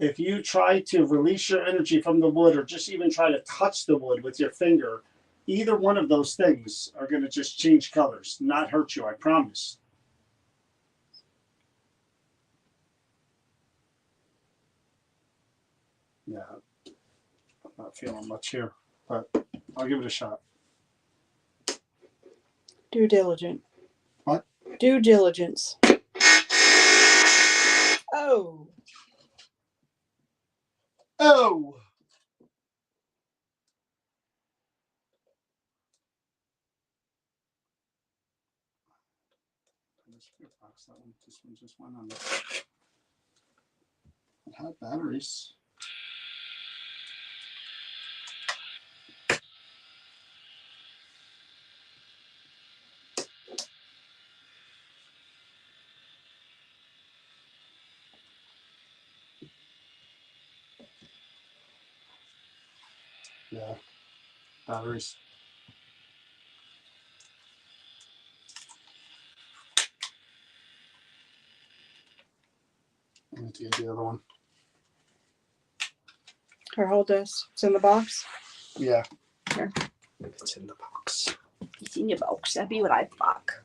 If you try to release your energy from the wood or just even try to touch the wood with your finger, either one of those things are going to just change colors, not hurt you, I promise. Yeah, I'm not feeling much here, but I'll give it a shot. Due diligence. What? Due diligence. Oh. Oh. This one just went on. It had batteries. Yeah, batteries. I need to get the other one. Here, hold this. It's in the box. Yeah. Here. It's in the box. It's in your box. That'd be what I fuck.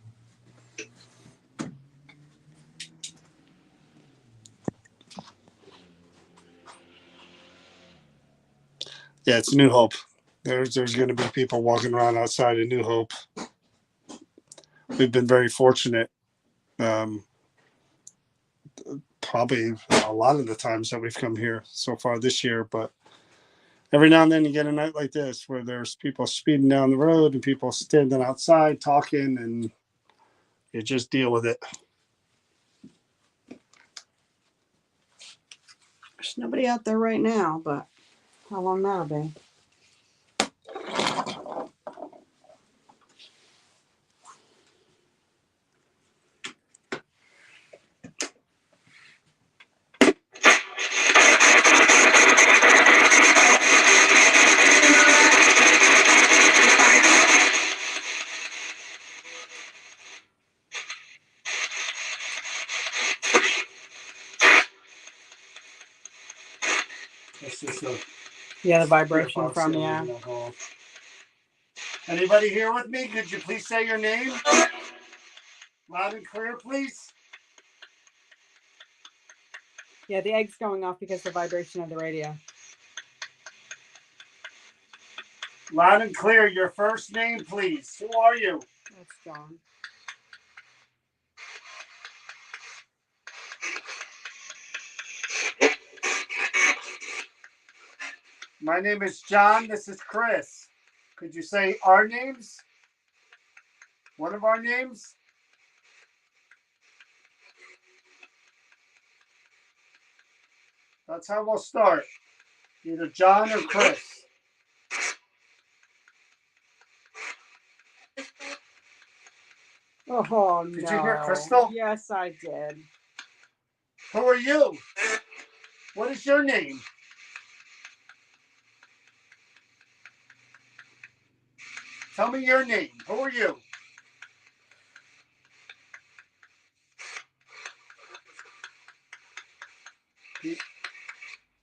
Yeah, it's New Hope. There's going to be people walking around outside of New Hope. We've been very fortunate. Probably a lot of the times that we've come here so far this year, but every now and then you get a night like this where there's people speeding down the road and people standing outside talking, and you just deal with it. There's nobody out there right now, but how long that'll be. It's just a Yeah, the vibration from Anybody here with me? Could you please say your name? Loud and clear, please. Yeah, the egg's going off because of the vibration of the radio. Loud and clear, your first name, please. Who are you? That's John. My name is John. This is Chris. Could you say our names? One of our names? That's how we'll start. Either John or Chris. Oh, no. Did you hear Crystal? Yes, I did. Who are you? What is your name? Tell me your name. Who are you?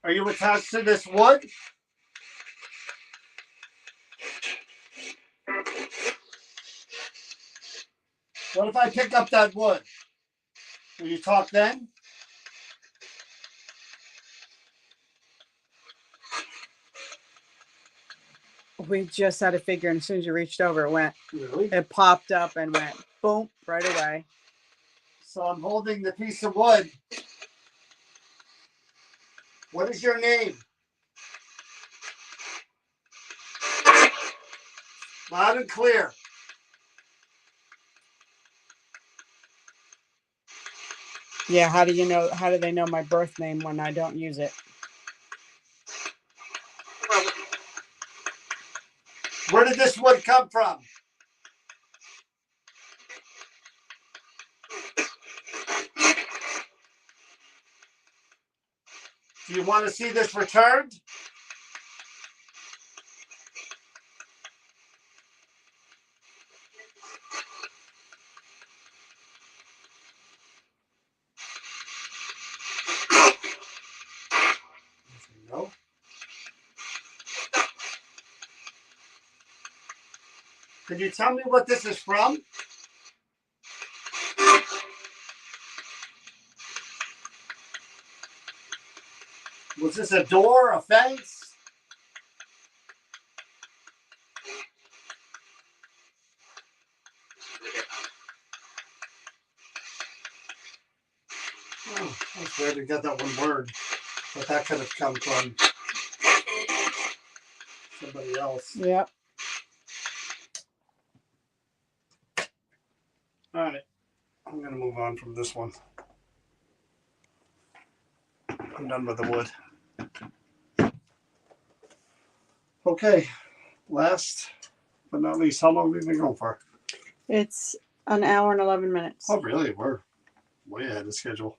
Are you attached to this wood? What if I pick up that wood? Will you talk then? We just had a figure, and as soon as you reached over, it went. Really? It popped up and went boom right away. So I'm holding the piece of wood. What is your name? Loud and clear. Yeah, how do you know? How do they know my birth name when I don't use it? Where did this wood come from? Do you want to see this returned? No. Can you tell me what this is from? Was this a door, a fence? Oh, I was glad to get that one word. But that could have come from somebody else. Yep. All right, I'm gonna move on from this one. I'm done with the wood. Okay, last but not least, how long have we been going for? It's an hour and 11 minutes. Oh, really? We're way ahead of schedule.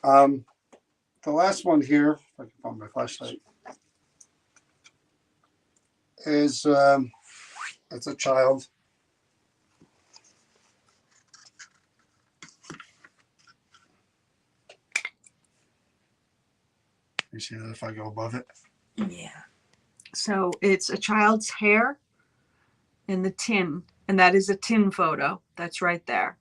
The last one here, if I can find my flashlight, is it's a child. You see that if I go above it? Yeah. So it's a child's hair in the tin, and that is a tin photo. That's right there.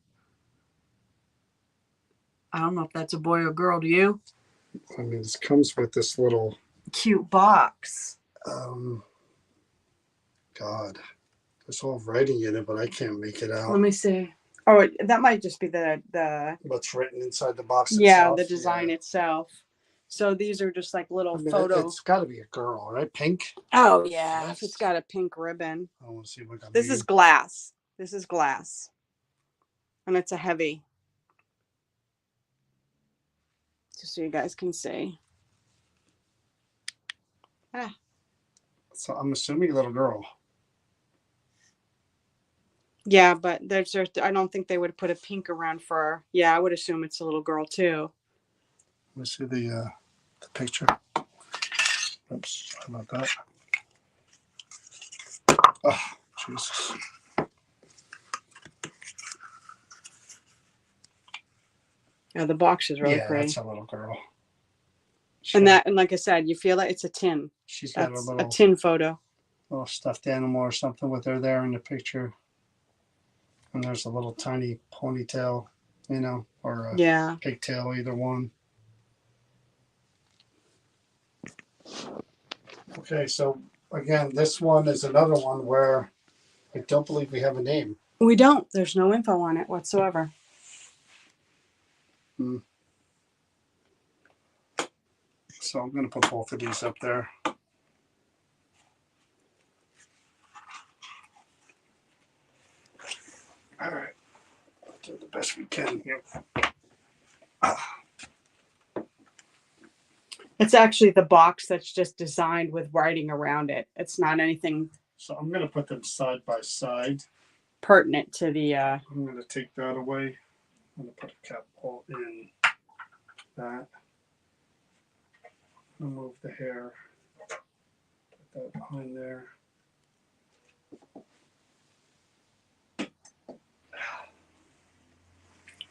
I don't know if that's a boy or girl. Do you? I mean, this comes with this little, Cute box. God, there's all writing in it, but I can't make it out. Let me see. Oh, that might just be the What's written inside the box yeah, itself. the design Yeah. itself. So these are just like little I mean, photos. it's got to be a girl, right? Pink. Oh yeah, Yes. it's got a pink ribbon. I want to see what got This is glass. This is glass, and it's a heavy. Just so you guys can see. So I'm assuming a little girl. Yeah, but there's I don't think they would put a pink around for her. Yeah, I would assume it's a little girl too. Let me see the picture. Oops, how about that? Oh, Jesus. Yeah, the box is really Yeah, pretty. that's a little girl. And like I said, you feel like it's a tin. She's got That's a a little tin photo. stuffed animal or something with her there in the picture. And there's a little tiny ponytail, or a Yeah. pigtail, either one. Okay, so again, this one is another one where I don't believe we have a name. We don't. There's no info on it whatsoever. So I'm going to put both of these up there. All right. Do the best we can here. It's actually the box that's just designed with writing around it. It's not anything So I'm going to put them side by side. pertinent to the I'm going to take that away. I'm going to put a cap hole in that. Remove the hair. Put that behind there.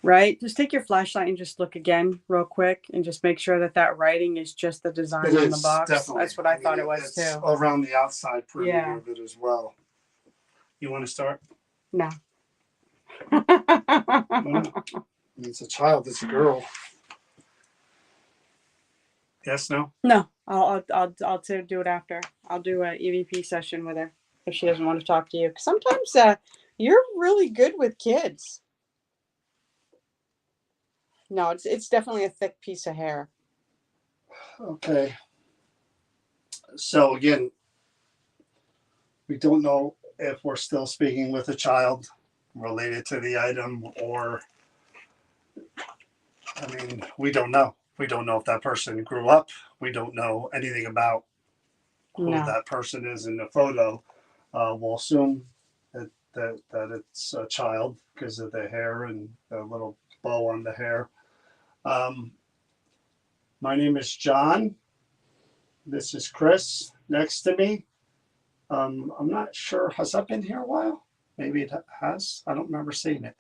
right. Just take your flashlight and just look again real quick and just make sure that writing is just the design It on the is, box. definitely. That's what I thought mean, it was it's too. around the outside perimeter Yeah. of it as well. You want to start? No. It's a child. It's a girl. Yes, no? No, I'll do it after. I'll do an EVP session with her if she doesn't want to talk to you. 'Cause sometimes you're really good with kids. No, it's definitely a thick piece of hair. Okay. So again, we don't know if we're still speaking with a child related to the item, or I mean, we don't know. We don't know if that person grew up. We don't know anything about who No. that person is in the photo. We'll assume that it's a child because of the hair and the little bow on the hair. My name is John. This is Chris next to me. I'm not sure. Has that been here a while? Maybe it has. I don't remember seeing it.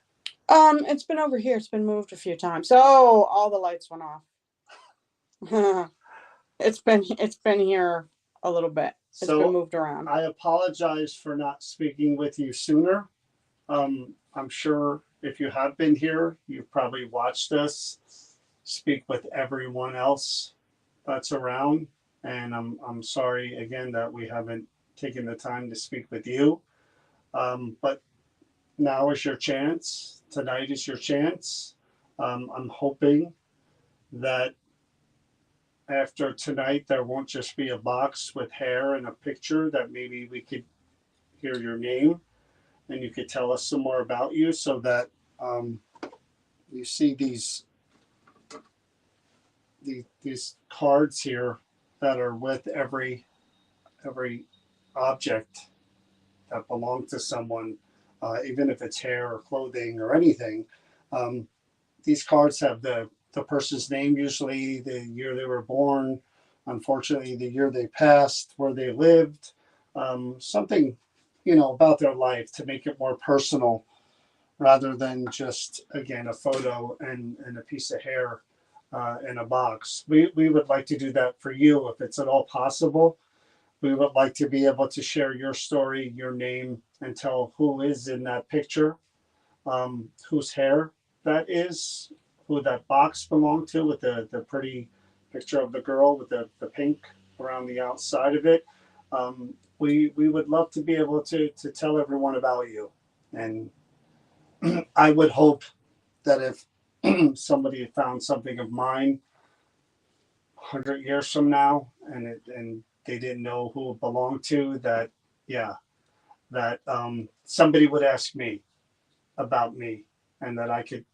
It's been over here. It's been moved a few times. Oh, all the lights went off. It's been here a little bit. It's been moved around. I apologize for not speaking with you sooner. I'm sure if you have been here, you've probably watched us speak with everyone else that's around. And I'm sorry again that we haven't taken the time to speak with you. But now is your chance. Tonight is your chance. I'm hoping that after tonight, there won't just be a box with hair and a picture, that maybe we could hear your name and you could tell us some more about you, so that you see these cards here that are with every object that belonged to someone, even if it's hair or clothing or anything. Um, these cards have the person's name, usually the year they were born, unfortunately the year they passed, where they lived, something, about their life to make it more personal, rather than just, again, a photo and a piece of hair in a box. We would like to do that for you if it's at all possible. We would like to be able to share your story, your name, and tell who is in that picture, whose hair that is, who that box belonged to, with the pretty picture of the girl with the pink around the outside of it. We would love to be able to tell everyone about you. And I would hope that if somebody found something of mine 100 years from now, and they didn't know who it belonged to, that, yeah, that somebody would ask me about me, and that I could,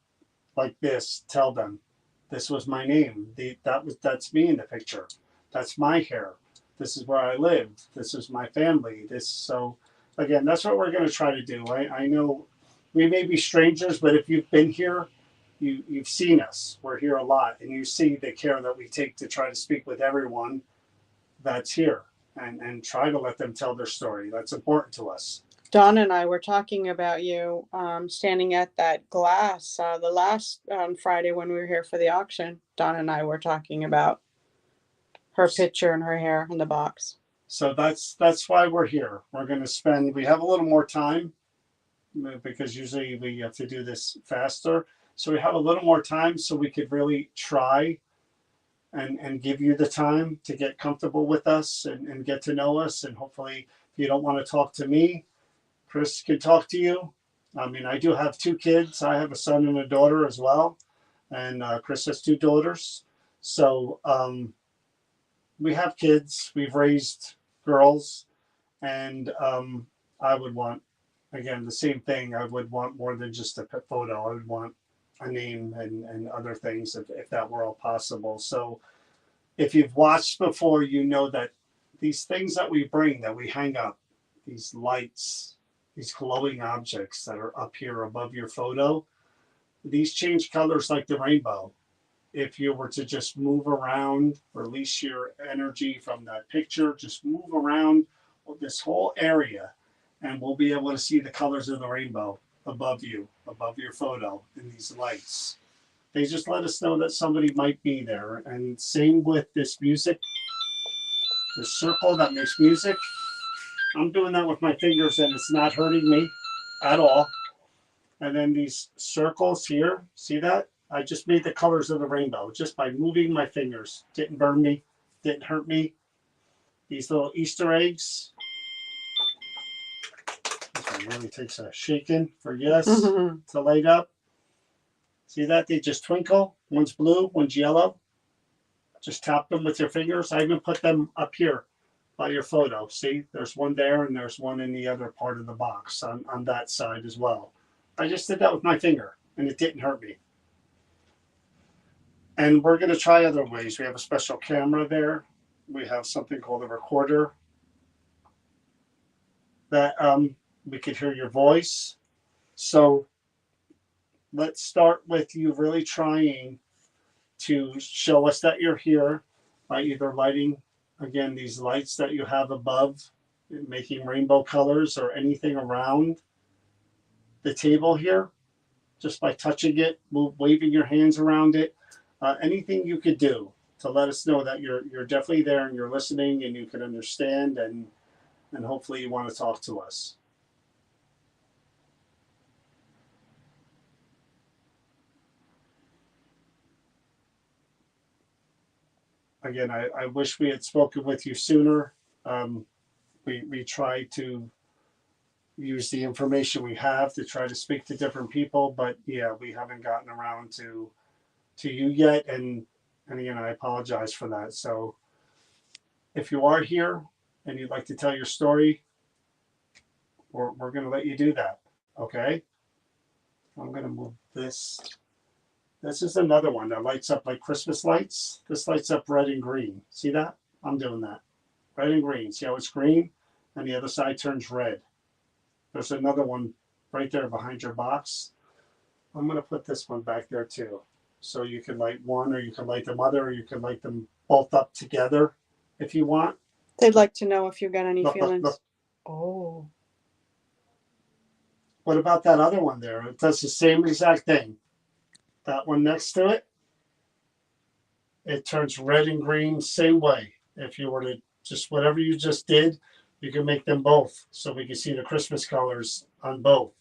like this, tell them this was my name. That's me in the picture. That's my hair. This is where I lived. This is my family. So again, that's what we're going to try to do. I know we may be strangers, but if you've been here, you've seen us. We're here a lot, and you see the care that we take to try to speak with everyone that's here, and try to let them tell their story. That's important to us. Donna and I were talking about you standing at that glass the last Friday when we were here for the auction. Donna and I were talking about her picture and her hair in the box. So that's why we're here. We have a little more time, because usually we have to do this faster. So we have a little more time, so we could really try and give you the time to get comfortable with us and get to know us. And hopefully, if you don't want to talk to me, Chris can talk to you. I mean, I do have 2 kids. I have a son and a daughter as well. And Chris has 2 daughters. So we have kids. We've raised girls. And I would want, again, the same thing. I would want more than just a photo. I would want a name and other things, if that were all possible. So if you've watched before, you know that these things that we bring, that we hang up, these lights, these glowing objects that are up here above your photo, these change colors like the rainbow. If you were to just move around, release your energy from that picture, just move around this whole area, and we'll be able to see the colors of the rainbow above you, above your photo, in these lights. They just let us know that somebody might be there. And same with this music, the circle that makes music. I'm doing that with my fingers, and it's not hurting me at all. And then these circles here, see that? I just made the colors of the rainbow just by moving my fingers. Didn't burn me, didn't hurt me. These little Easter eggs. This one really takes a shaking for yes to light up. See that? They just twinkle. One's blue, one's yellow. Just tap them with your fingers. I even put them up here by your photo. See, there's one there, and there's one in the other part of the box on that side as well. I just did that with my finger, and it didn't hurt me. And we're going to try other ways. We have a special camera there. We have something called a recorder that we could hear your voice. So let's start with you really trying to show us that you're here by either lighting, again, these lights that you have above, making rainbow colors, or anything around the table here, just by touching it, waving your hands around it, anything you could do to let us know that you're definitely there and you're listening and you can understand, and hopefully you want to talk to us. Again, I wish we had spoken with you sooner. We try to use the information we have to try to speak to different people, but yeah, we haven't gotten around to you yet. And And again, I apologize for that. So if you are here and you'd like to tell your story, we're going to let you do that. Okay. I'm going to move this. This is another one that lights up like Christmas lights. This lights up red and green. See that? I'm doing that. Red and green. See how it's green? And the other side turns red. There's another one right there behind your box. I'm going to put this one back there too. So you can light one, or you can light them other, or you can light them both up together if you want. They'd like to know if you've got any Look, look, feelings. look. Oh. What about that other one there? It does the same exact thing. That one next to it, it turns red and green same way. If you were to just whatever you just did, you can make them both so we can see the Christmas colors on both.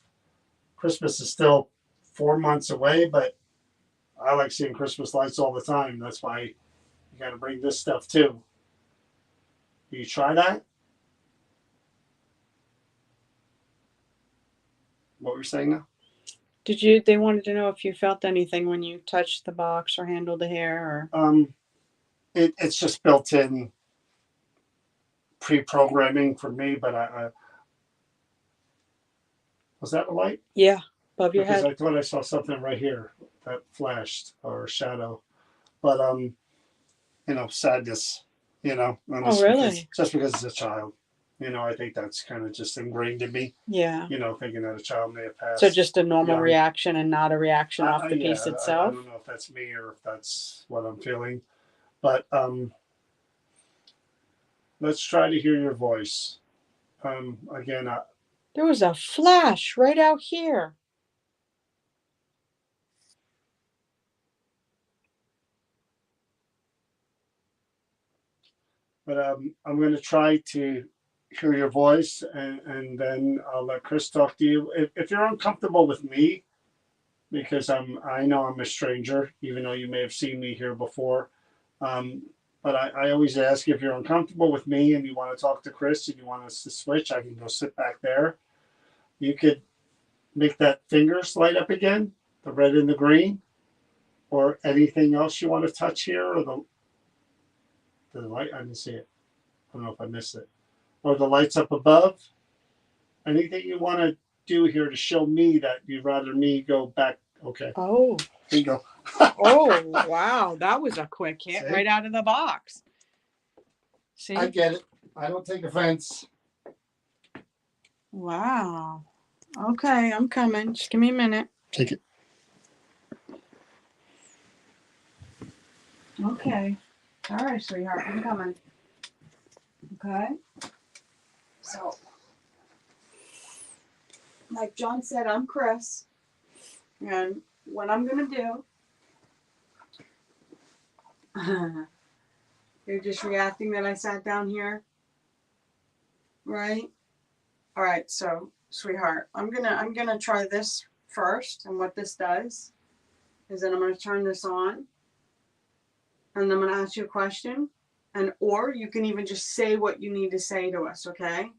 Christmas is still 4 months away, but I like seeing Christmas lights all the time. That's why you got to bring this stuff too. You try that? What were you saying now? They wanted to know if you felt anything when you touched the box or handled the hair or. It's just built in pre-programming for me, but I was that a light? Yeah, above your Because head. I thought I saw something right here that flashed or a shadow, but sadness, and Oh, it's really? just because it's a child, I think that's kind of just ingrained in me, Yeah. thinking that a child may have passed. So just a normal young. reaction and not a reaction off the piece I itself? don't know if that's me or if that's what I'm feeling, but let's try to hear your voice. Again, There was a flash right out here. but I'm going to try to hear your voice, and then I'll let Chris talk to you. If you're uncomfortable with me, because I know I'm a stranger, even though you may have seen me here before. But I always ask, if you're uncomfortable with me and you want to talk to Chris and you want us to switch, I can go sit back there. You could make that fingers light up again, the red and the green, or anything else you want to touch here, or the light. I didn't see it. I don't know if I missed it. Or the lights up above. Anything you want to do here to show me that you'd rather me go back. Okay, Oh. here you go. Oh, wow. That was a quick hit See? right out of the box. See? I get it. I don't take offense. Wow. Okay, I'm coming. Just give me a minute. Take it. Okay. All right, sweetheart. I'm coming. Okay. So, like John said, I'm Chris. And what I'm going to do, you're just reacting that I sat down here, right? All right, so sweetheart, I'm gonna try this first, and what this does is that I'm gonna turn this on, and I'm gonna ask you a question, or you can even just say what you need to say to us, okay?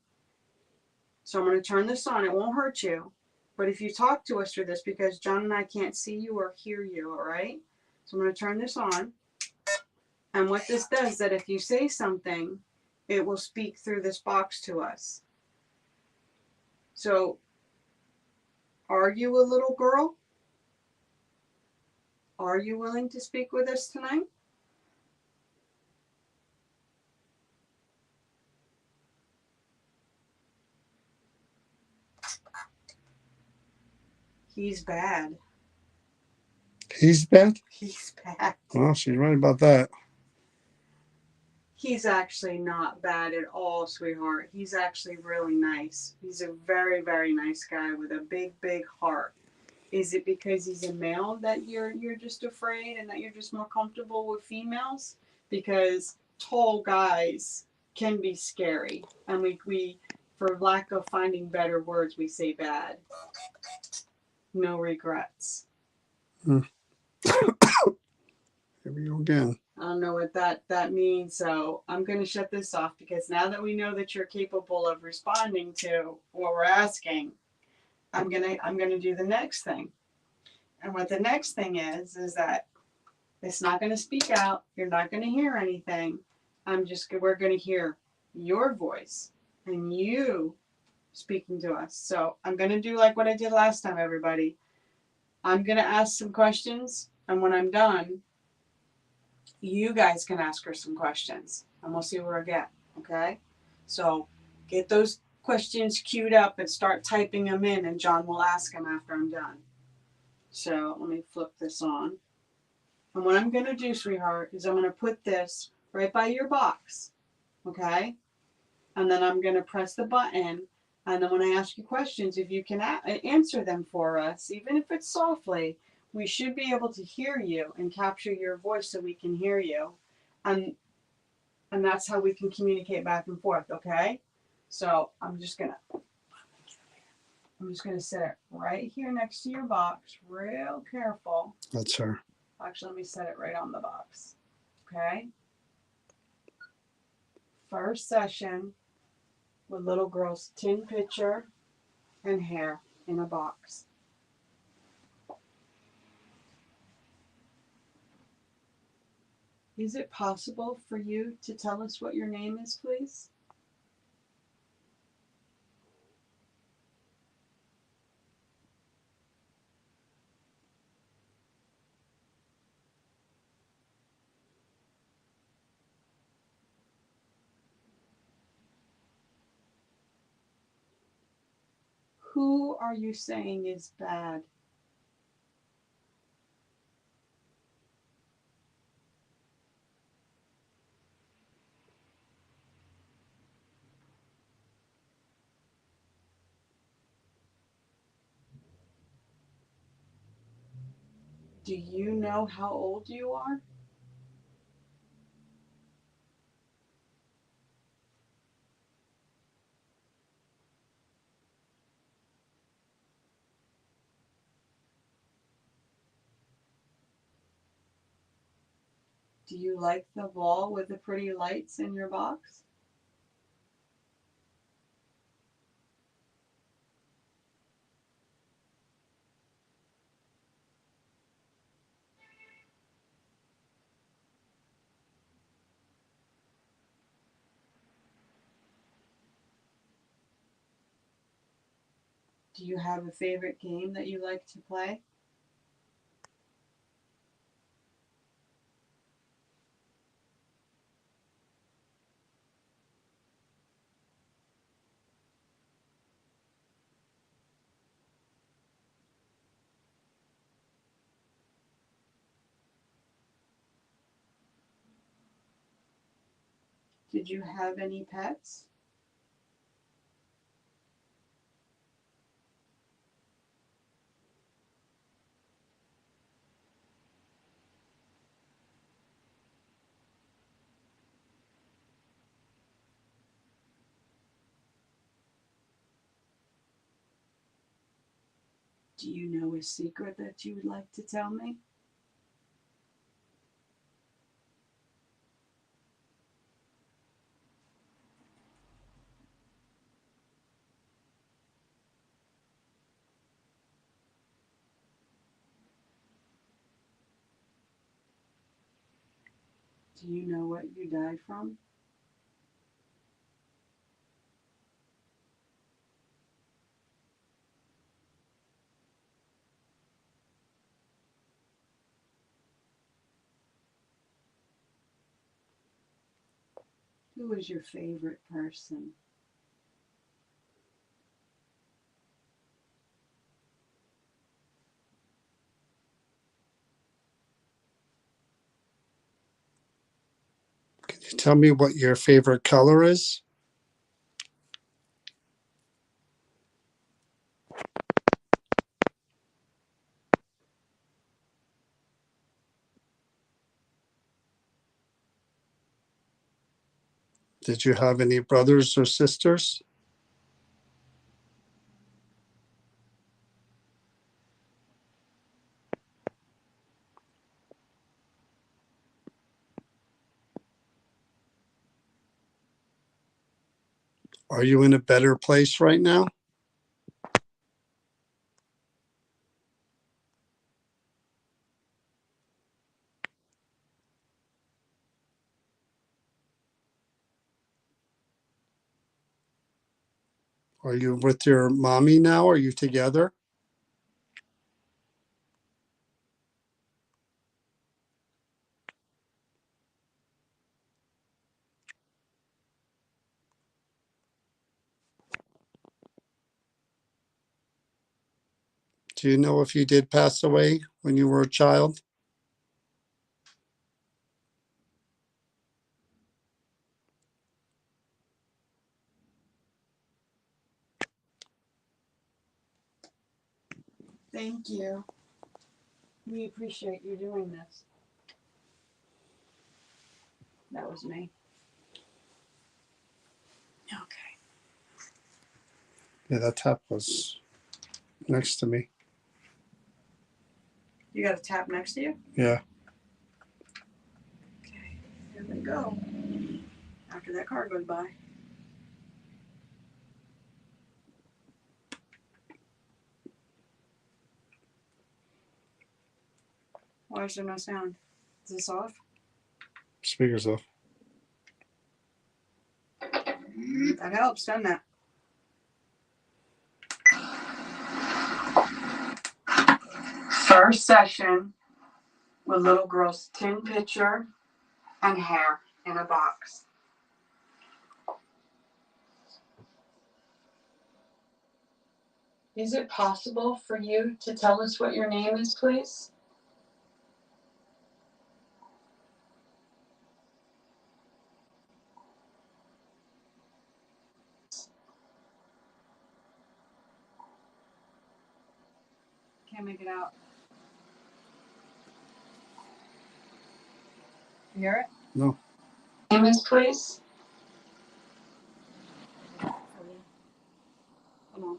So I'm gonna turn this on. It won't hurt you, but if you talk to us through this, because John and I can't see you or hear you, all right? So I'm gonna turn this on, and what this does is that if you say something, it will speak through this box to us. So, are you a little girl? Are you willing to speak with us tonight? He's bad. He's bad? He's bad. Well, she's right about that. He's actually not bad at all, sweetheart. He's actually really nice. He's a very, very nice guy with a big, big heart. Is it because he's a male that you're just afraid and that you're just more comfortable with females? Because tall guys can be scary, and we for lack of finding better words, we say bad. No regrets. Here we go again. I don't know what that means, so I'm going to shut this off, because now that we know that you're capable of responding to what we're asking, I'm gonna do the next thing. And what the next thing is that It's not going to speak out. You're not going to hear anything. We're going to hear your voice and you speaking to us. So I'm going to do like what I did last time, everybody. I'm going to ask some questions. And when I'm done, you guys can ask her some questions and we'll see where we get. Okay. So get those questions queued up and start typing them in, and John will ask them after I'm done. So let me flip this on. And what I'm going to do, sweetheart, is I'm going to put this right by your box. Okay. And then I'm going to press the button. And then when I ask you questions, if you can answer them for us, even if it's softly, we should be able to hear you and capture your voice so we can hear you. And that's how we can communicate back and forth, okay? So I'm just gonna set it right here next to your box, real careful. That's her. Actually, let me set it right on the box, okay? First session with little girl's tin pitcher and hair in a box. Is it possible for you to tell us what your name is, please? Who are you saying is bad? Do you know how old you are? Do you like the wall with the pretty lights in your box? Do you have a favorite game that you like to play? Did you have any pets? Do you know a secret that you would like to tell me? Do you know what you died from? Who was your favorite person? Can you tell me what your favorite color is? Did you have any brothers or sisters? Are you in a better place right now? Are you with your mommy now? Are you together? Do you know if you did pass away when you were a child? Thank you. We appreciate you doing this. That was me. Okay. Yeah, that tap was next to me. You got a tap next to you? Yeah. Okay. Here we go. After that car goes by. Why is there no sound? Is this off? Speakers off. That helps, doesn't it? First session with little girl's tin pitcher and hair in a box. Is it possible for you to tell us what your name is, please? Can't make it out. You hear it? No. Name is, please? Come on.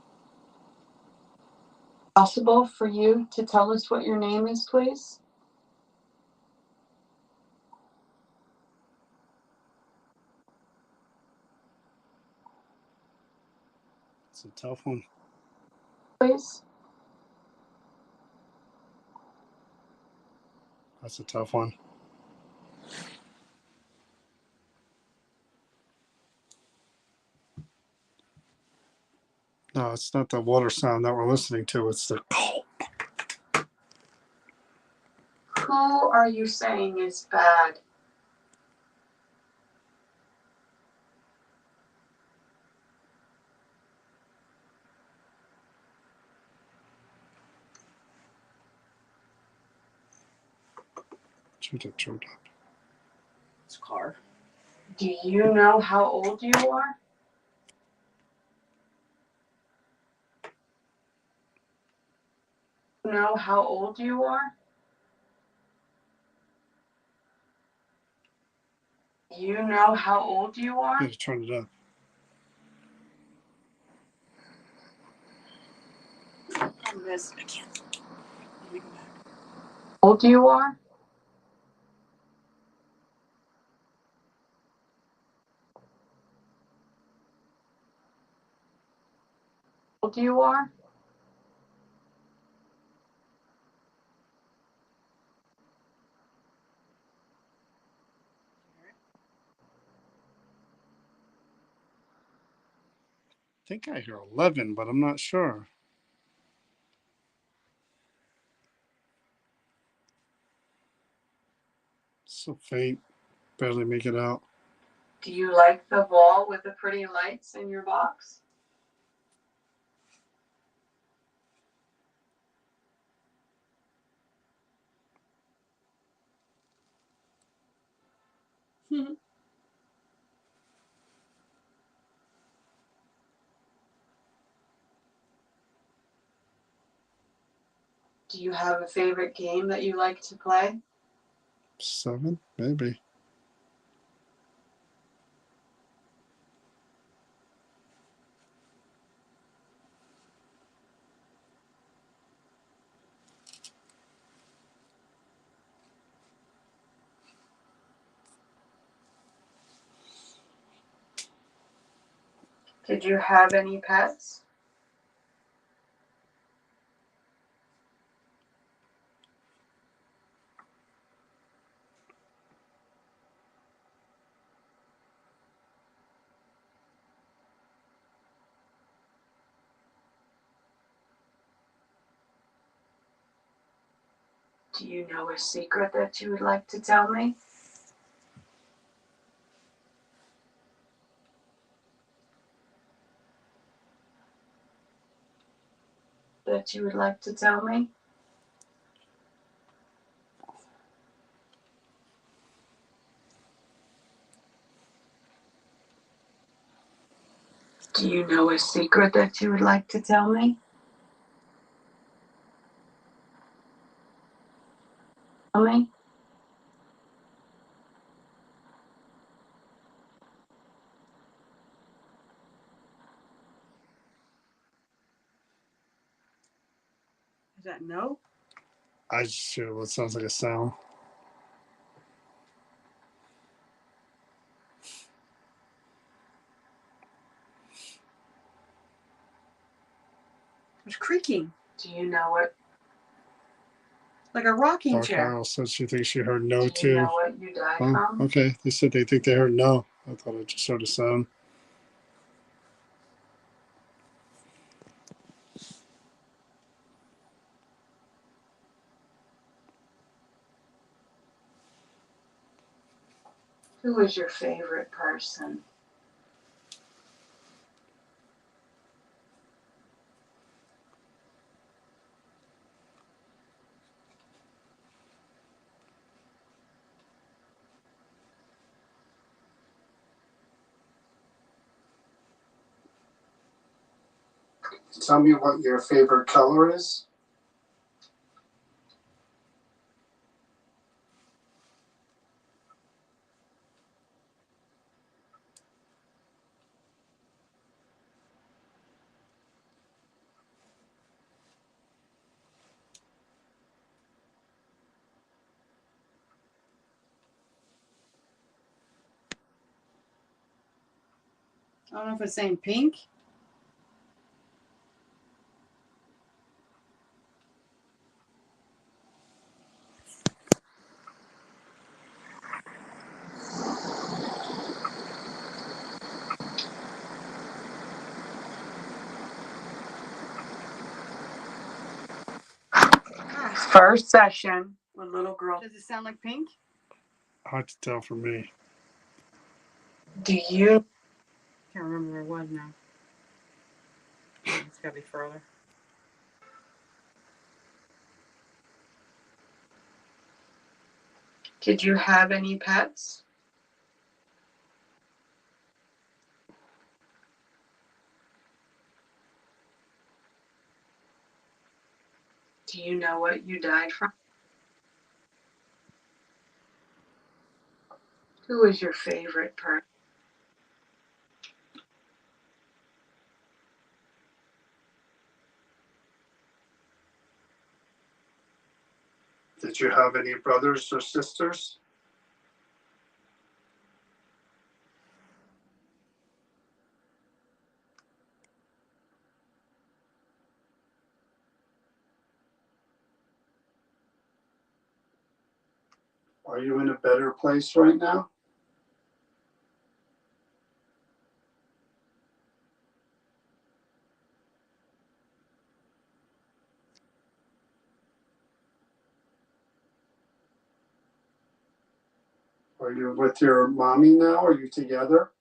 Possible for you to tell us what your name is, please? It's a tough one. Please? That's a tough one. No, it's not the water sound that we're listening to. It's the Who are you saying is bad? chewed up. It's car. Do you know how old you are? Know how old you are? You know how old you are? You gotta turn it up. I can't. Let me go back. Old you are? Old you are? I think I hear 11, but I'm not sure. So faint. Barely make it out. Do you like the wall with the pretty lights in your box? Do you have a favorite game that you like to play? 7, maybe. Did you have any pets? Do you know a secret that you would like to tell me? That you would like to tell me? Do you know a secret that you would like to tell me? Tell me? Is that no? I just hear what sounds like a sound. It's creaking Do you know what? like a rocking Dark chair. Arrow said she thinks she heard no Do you too. know what you died Oh, from? okay. They said they think they heard no. I thought I just heard a sound. Who is your favorite person? Tell me what your favorite color is. I don't know if it's saying pink. First session with little girl. Does it sound like pink? Hard to tell for me. Do you Can't remember where it was now. It's gotta be further. Did you have any pets? Do you know what you died from? Who is your favorite person? Did you have any brothers or sisters? Are you in a better place right now? Are you with your mommy now? Are you together?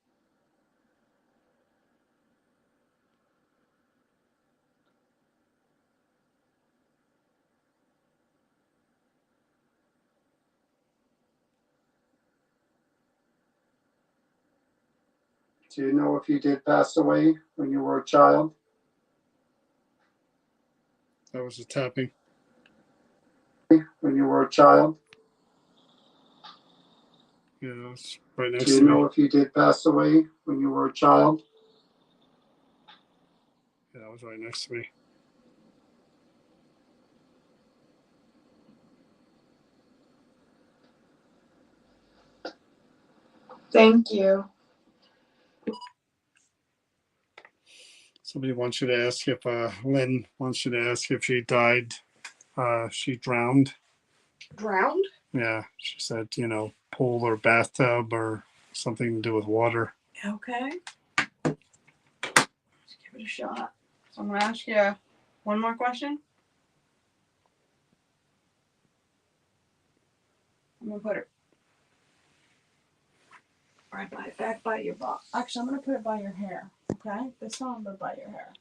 Do you know if you did pass away when you were a child? That was a tapping. When you were a child? Yeah, that was right next Do you to me. know if you did pass away when you were a child? Yeah, that was right next to me. Thank you. Somebody wants you to ask if Lynn wants you to ask if she died. She drowned. Drowned? Yeah, she said, pool or bathtub or something to do with water. Okay. Let's give it a shot. So I'm gonna ask you one more question. I'm gonna put it right back by your butt. Actually, I'm gonna put it by your hair. Okay, this one, but by your hair.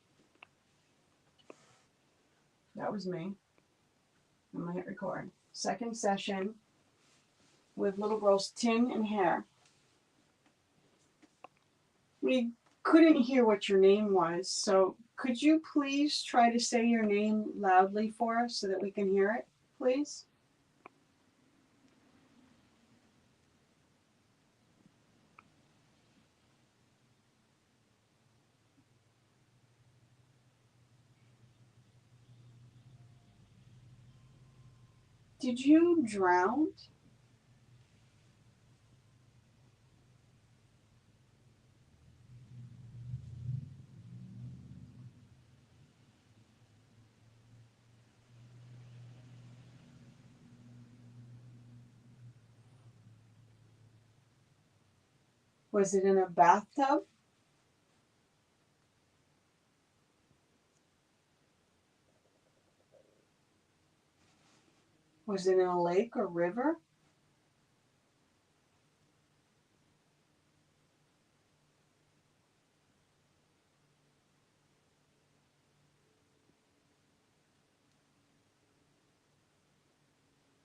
That was me. I'm gonna hit record. Second session with little girl's tin and hair. We couldn't hear what your name was, so could you please try to say your name loudly for us so that we can hear it, please? Did you drown? Was it in a bathtub? Was it in a lake or river?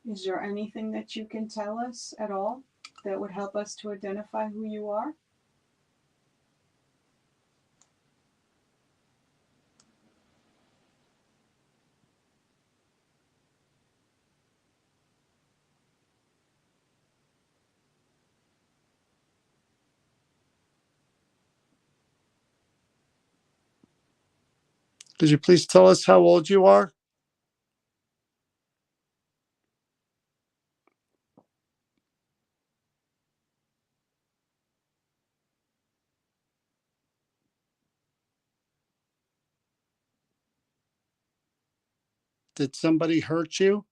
Is there anything that you can tell us at all that would help us to identify who you are? Could you please tell us how old you are? Did somebody hurt you?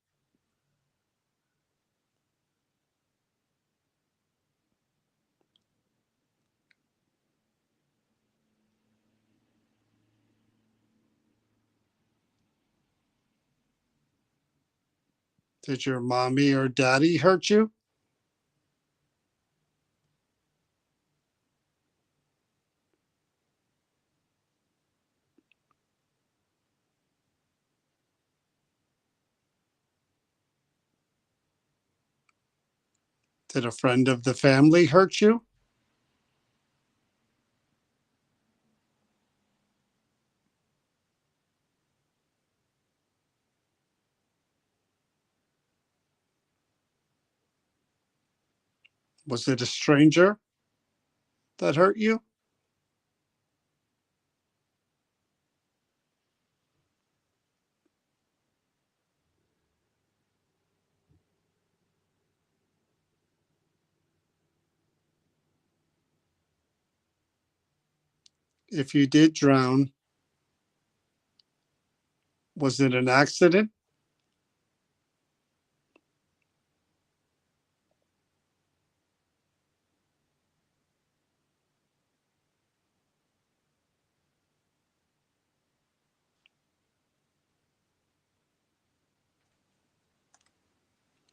Did your mommy or daddy hurt you? Did a friend of the family hurt you? Was it a stranger that hurt you? If you did drown, was it an accident?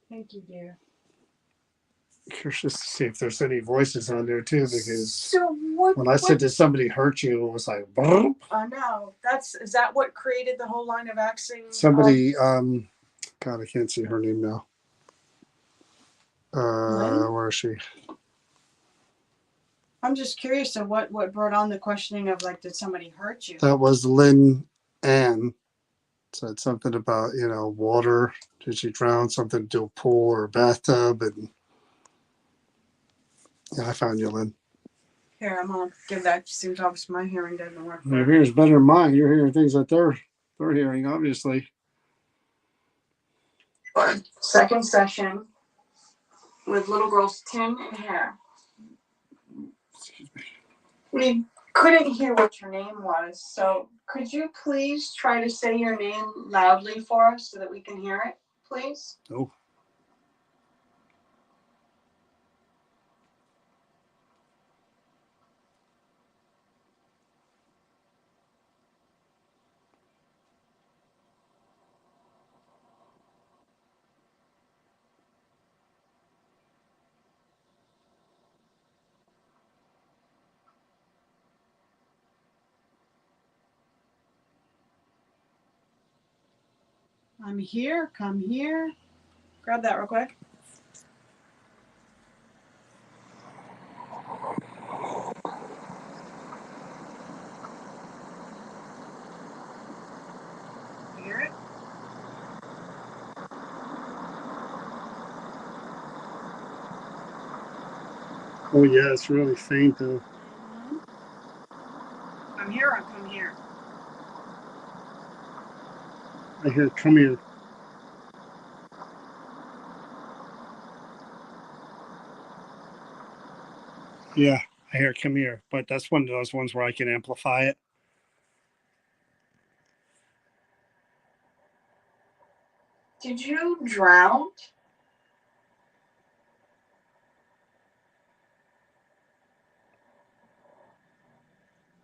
Thank you, dear. Curious to see if there's any voices on there too, because So what? when I said, did somebody hurt you, it was like, "Brrr." No, is that what created the whole line of axing? Somebody, God, I can't see her name now. Lynn? Where is she? I'm just curious of what brought on the questioning of like, did somebody hurt you? That was Lynn Ann. Said something about, water. Did she drown? Something to do a pool or a bathtub? And yeah, I found you, Lynn. Here, I'm gonna give that. Seems obvious my hearing doesn't work. Your hearing's better than mine. You're hearing things that they're hearing, obviously. Second session with little girl's tin and hair. We couldn't hear what your name was, so could you please try to say your name loudly for us so that we can hear it, please? Oh. I'm here. Come here. Grab that real quick. You hear it? Oh yeah, it's really faint though. I'm here. Or come here. I hear come here. Yeah, I hear come here, but that's one of those ones where I can amplify it. Did you drown?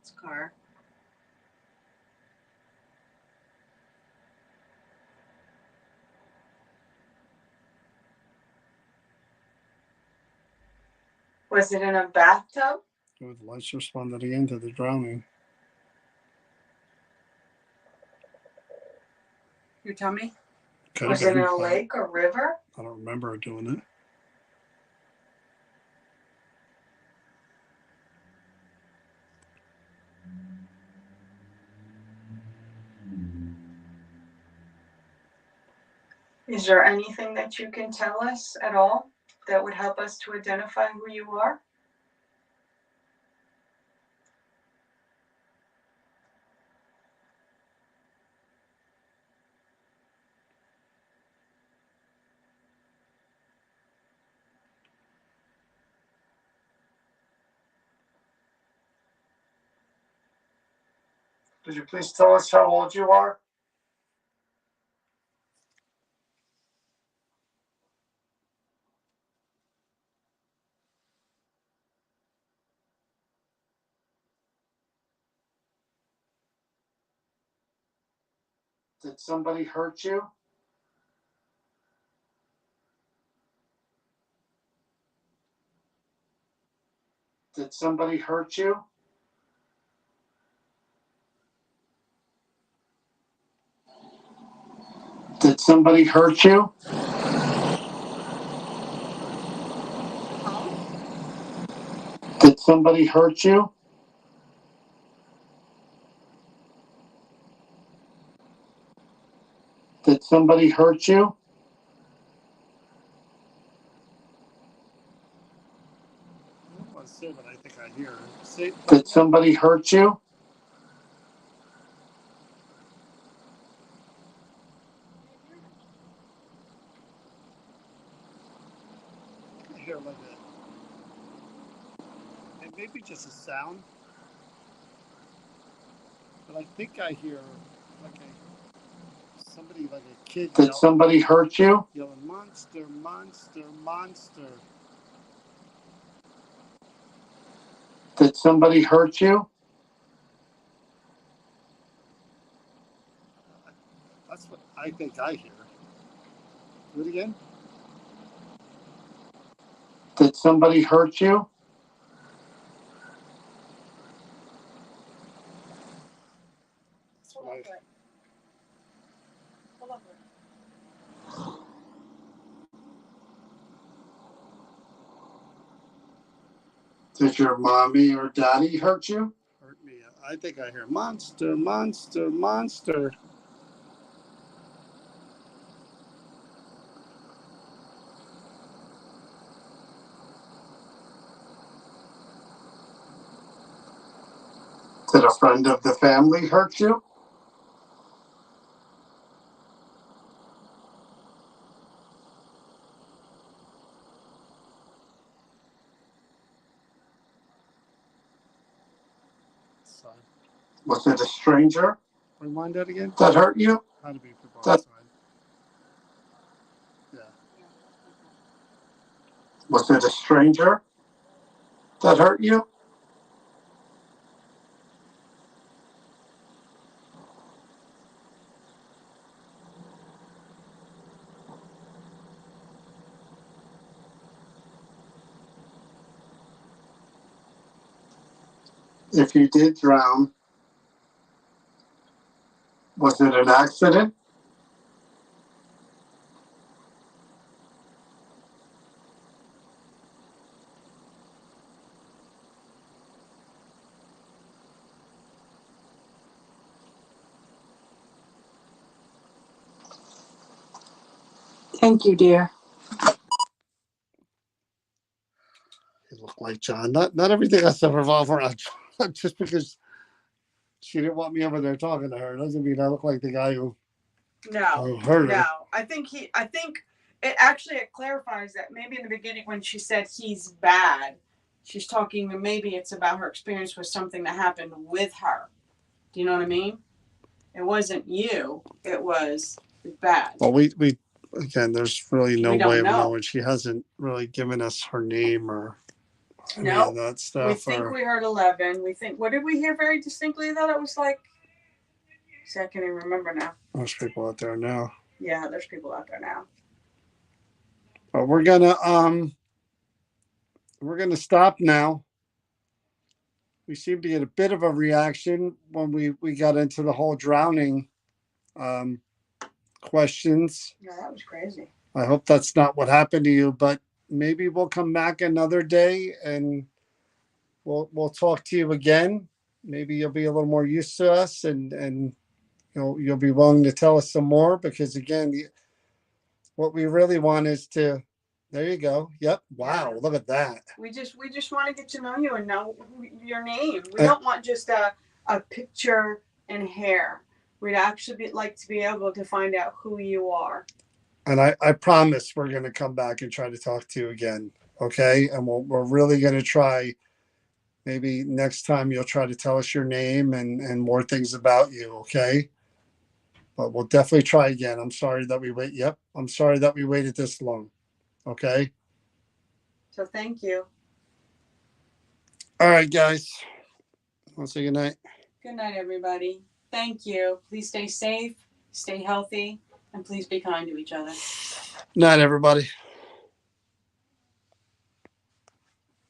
It's a car. Was it in a bathtub? Oh, the lights responded again to the drowning. You tell me. Could have Was it been, in a but lake or river? I don't remember doing it. Is there anything that you can tell us at all that would help us to identify who you are? Could you please tell us how old you are? Did somebody hurt you? Did somebody hurt you? Did somebody hurt you? Did somebody hurt you? Did somebody hurt you? I don't want to say what I think I hear. Did somebody hurt you? I hear like a, it may be just a sound, but I think I hear like somebody like a kid. Did somebody hurt you? Yelling monster, monster, monster. Did somebody hurt you? That's what I think I hear. Do it again. Did somebody hurt you? That's what I. Did your mommy or daddy hurt you? Hurt me. I think I hear monster, monster, monster. Did a friend of the family hurt you? Was it a stranger? Rewind that again. That hurt you? How to be people outside. Yeah. Was it a stranger that hurt you? If you did drown, was it an accident? Thank you, dear. You look like John. Not everything has to revolve around John. Just because she didn't want me over there talking to her doesn't mean I look like the guy who No, hurt her. no. I think it actually it clarifies that maybe in the beginning when she said he's bad, she's talking maybe it's about her experience with something that happened with her. Do you know what I mean? It wasn't you. It was bad. Well, we again, there's really no We don't way of know. knowing. She hasn't really given us her name or any No. of that stuff. We think we heard 11. We think, what did we hear very distinctly though? It was like, see, I can't even remember now. There's people out there now. Yeah, there's people out there now. But we're gonna stop now. We seem to get a bit of a reaction when we got into the whole drowning questions. Yeah, that was crazy. I hope that's not what happened to you, but maybe we'll come back another day and we'll talk to you again. Maybe you'll be a little more used to us and you'll be willing to tell us some more, because again, what we really want is to, there you go. Yep. Wow. Look at that. We just want to get to know you and know your name. We don't want just a picture and hair. We'd actually like to be able to find out who you are. And I promise we're going to come back and try to talk to you again. Okay. And we're really going to try. Maybe next time you'll try to tell us your name and more things about you. Okay. But we'll definitely try again. I'm sorry that we wait. Yep. I'm sorry that we waited this long. Okay. So thank you. All right, guys. I'll say good night. Good night, everybody. Thank you. Please stay safe, stay healthy, and please be kind to each other. Night, everybody.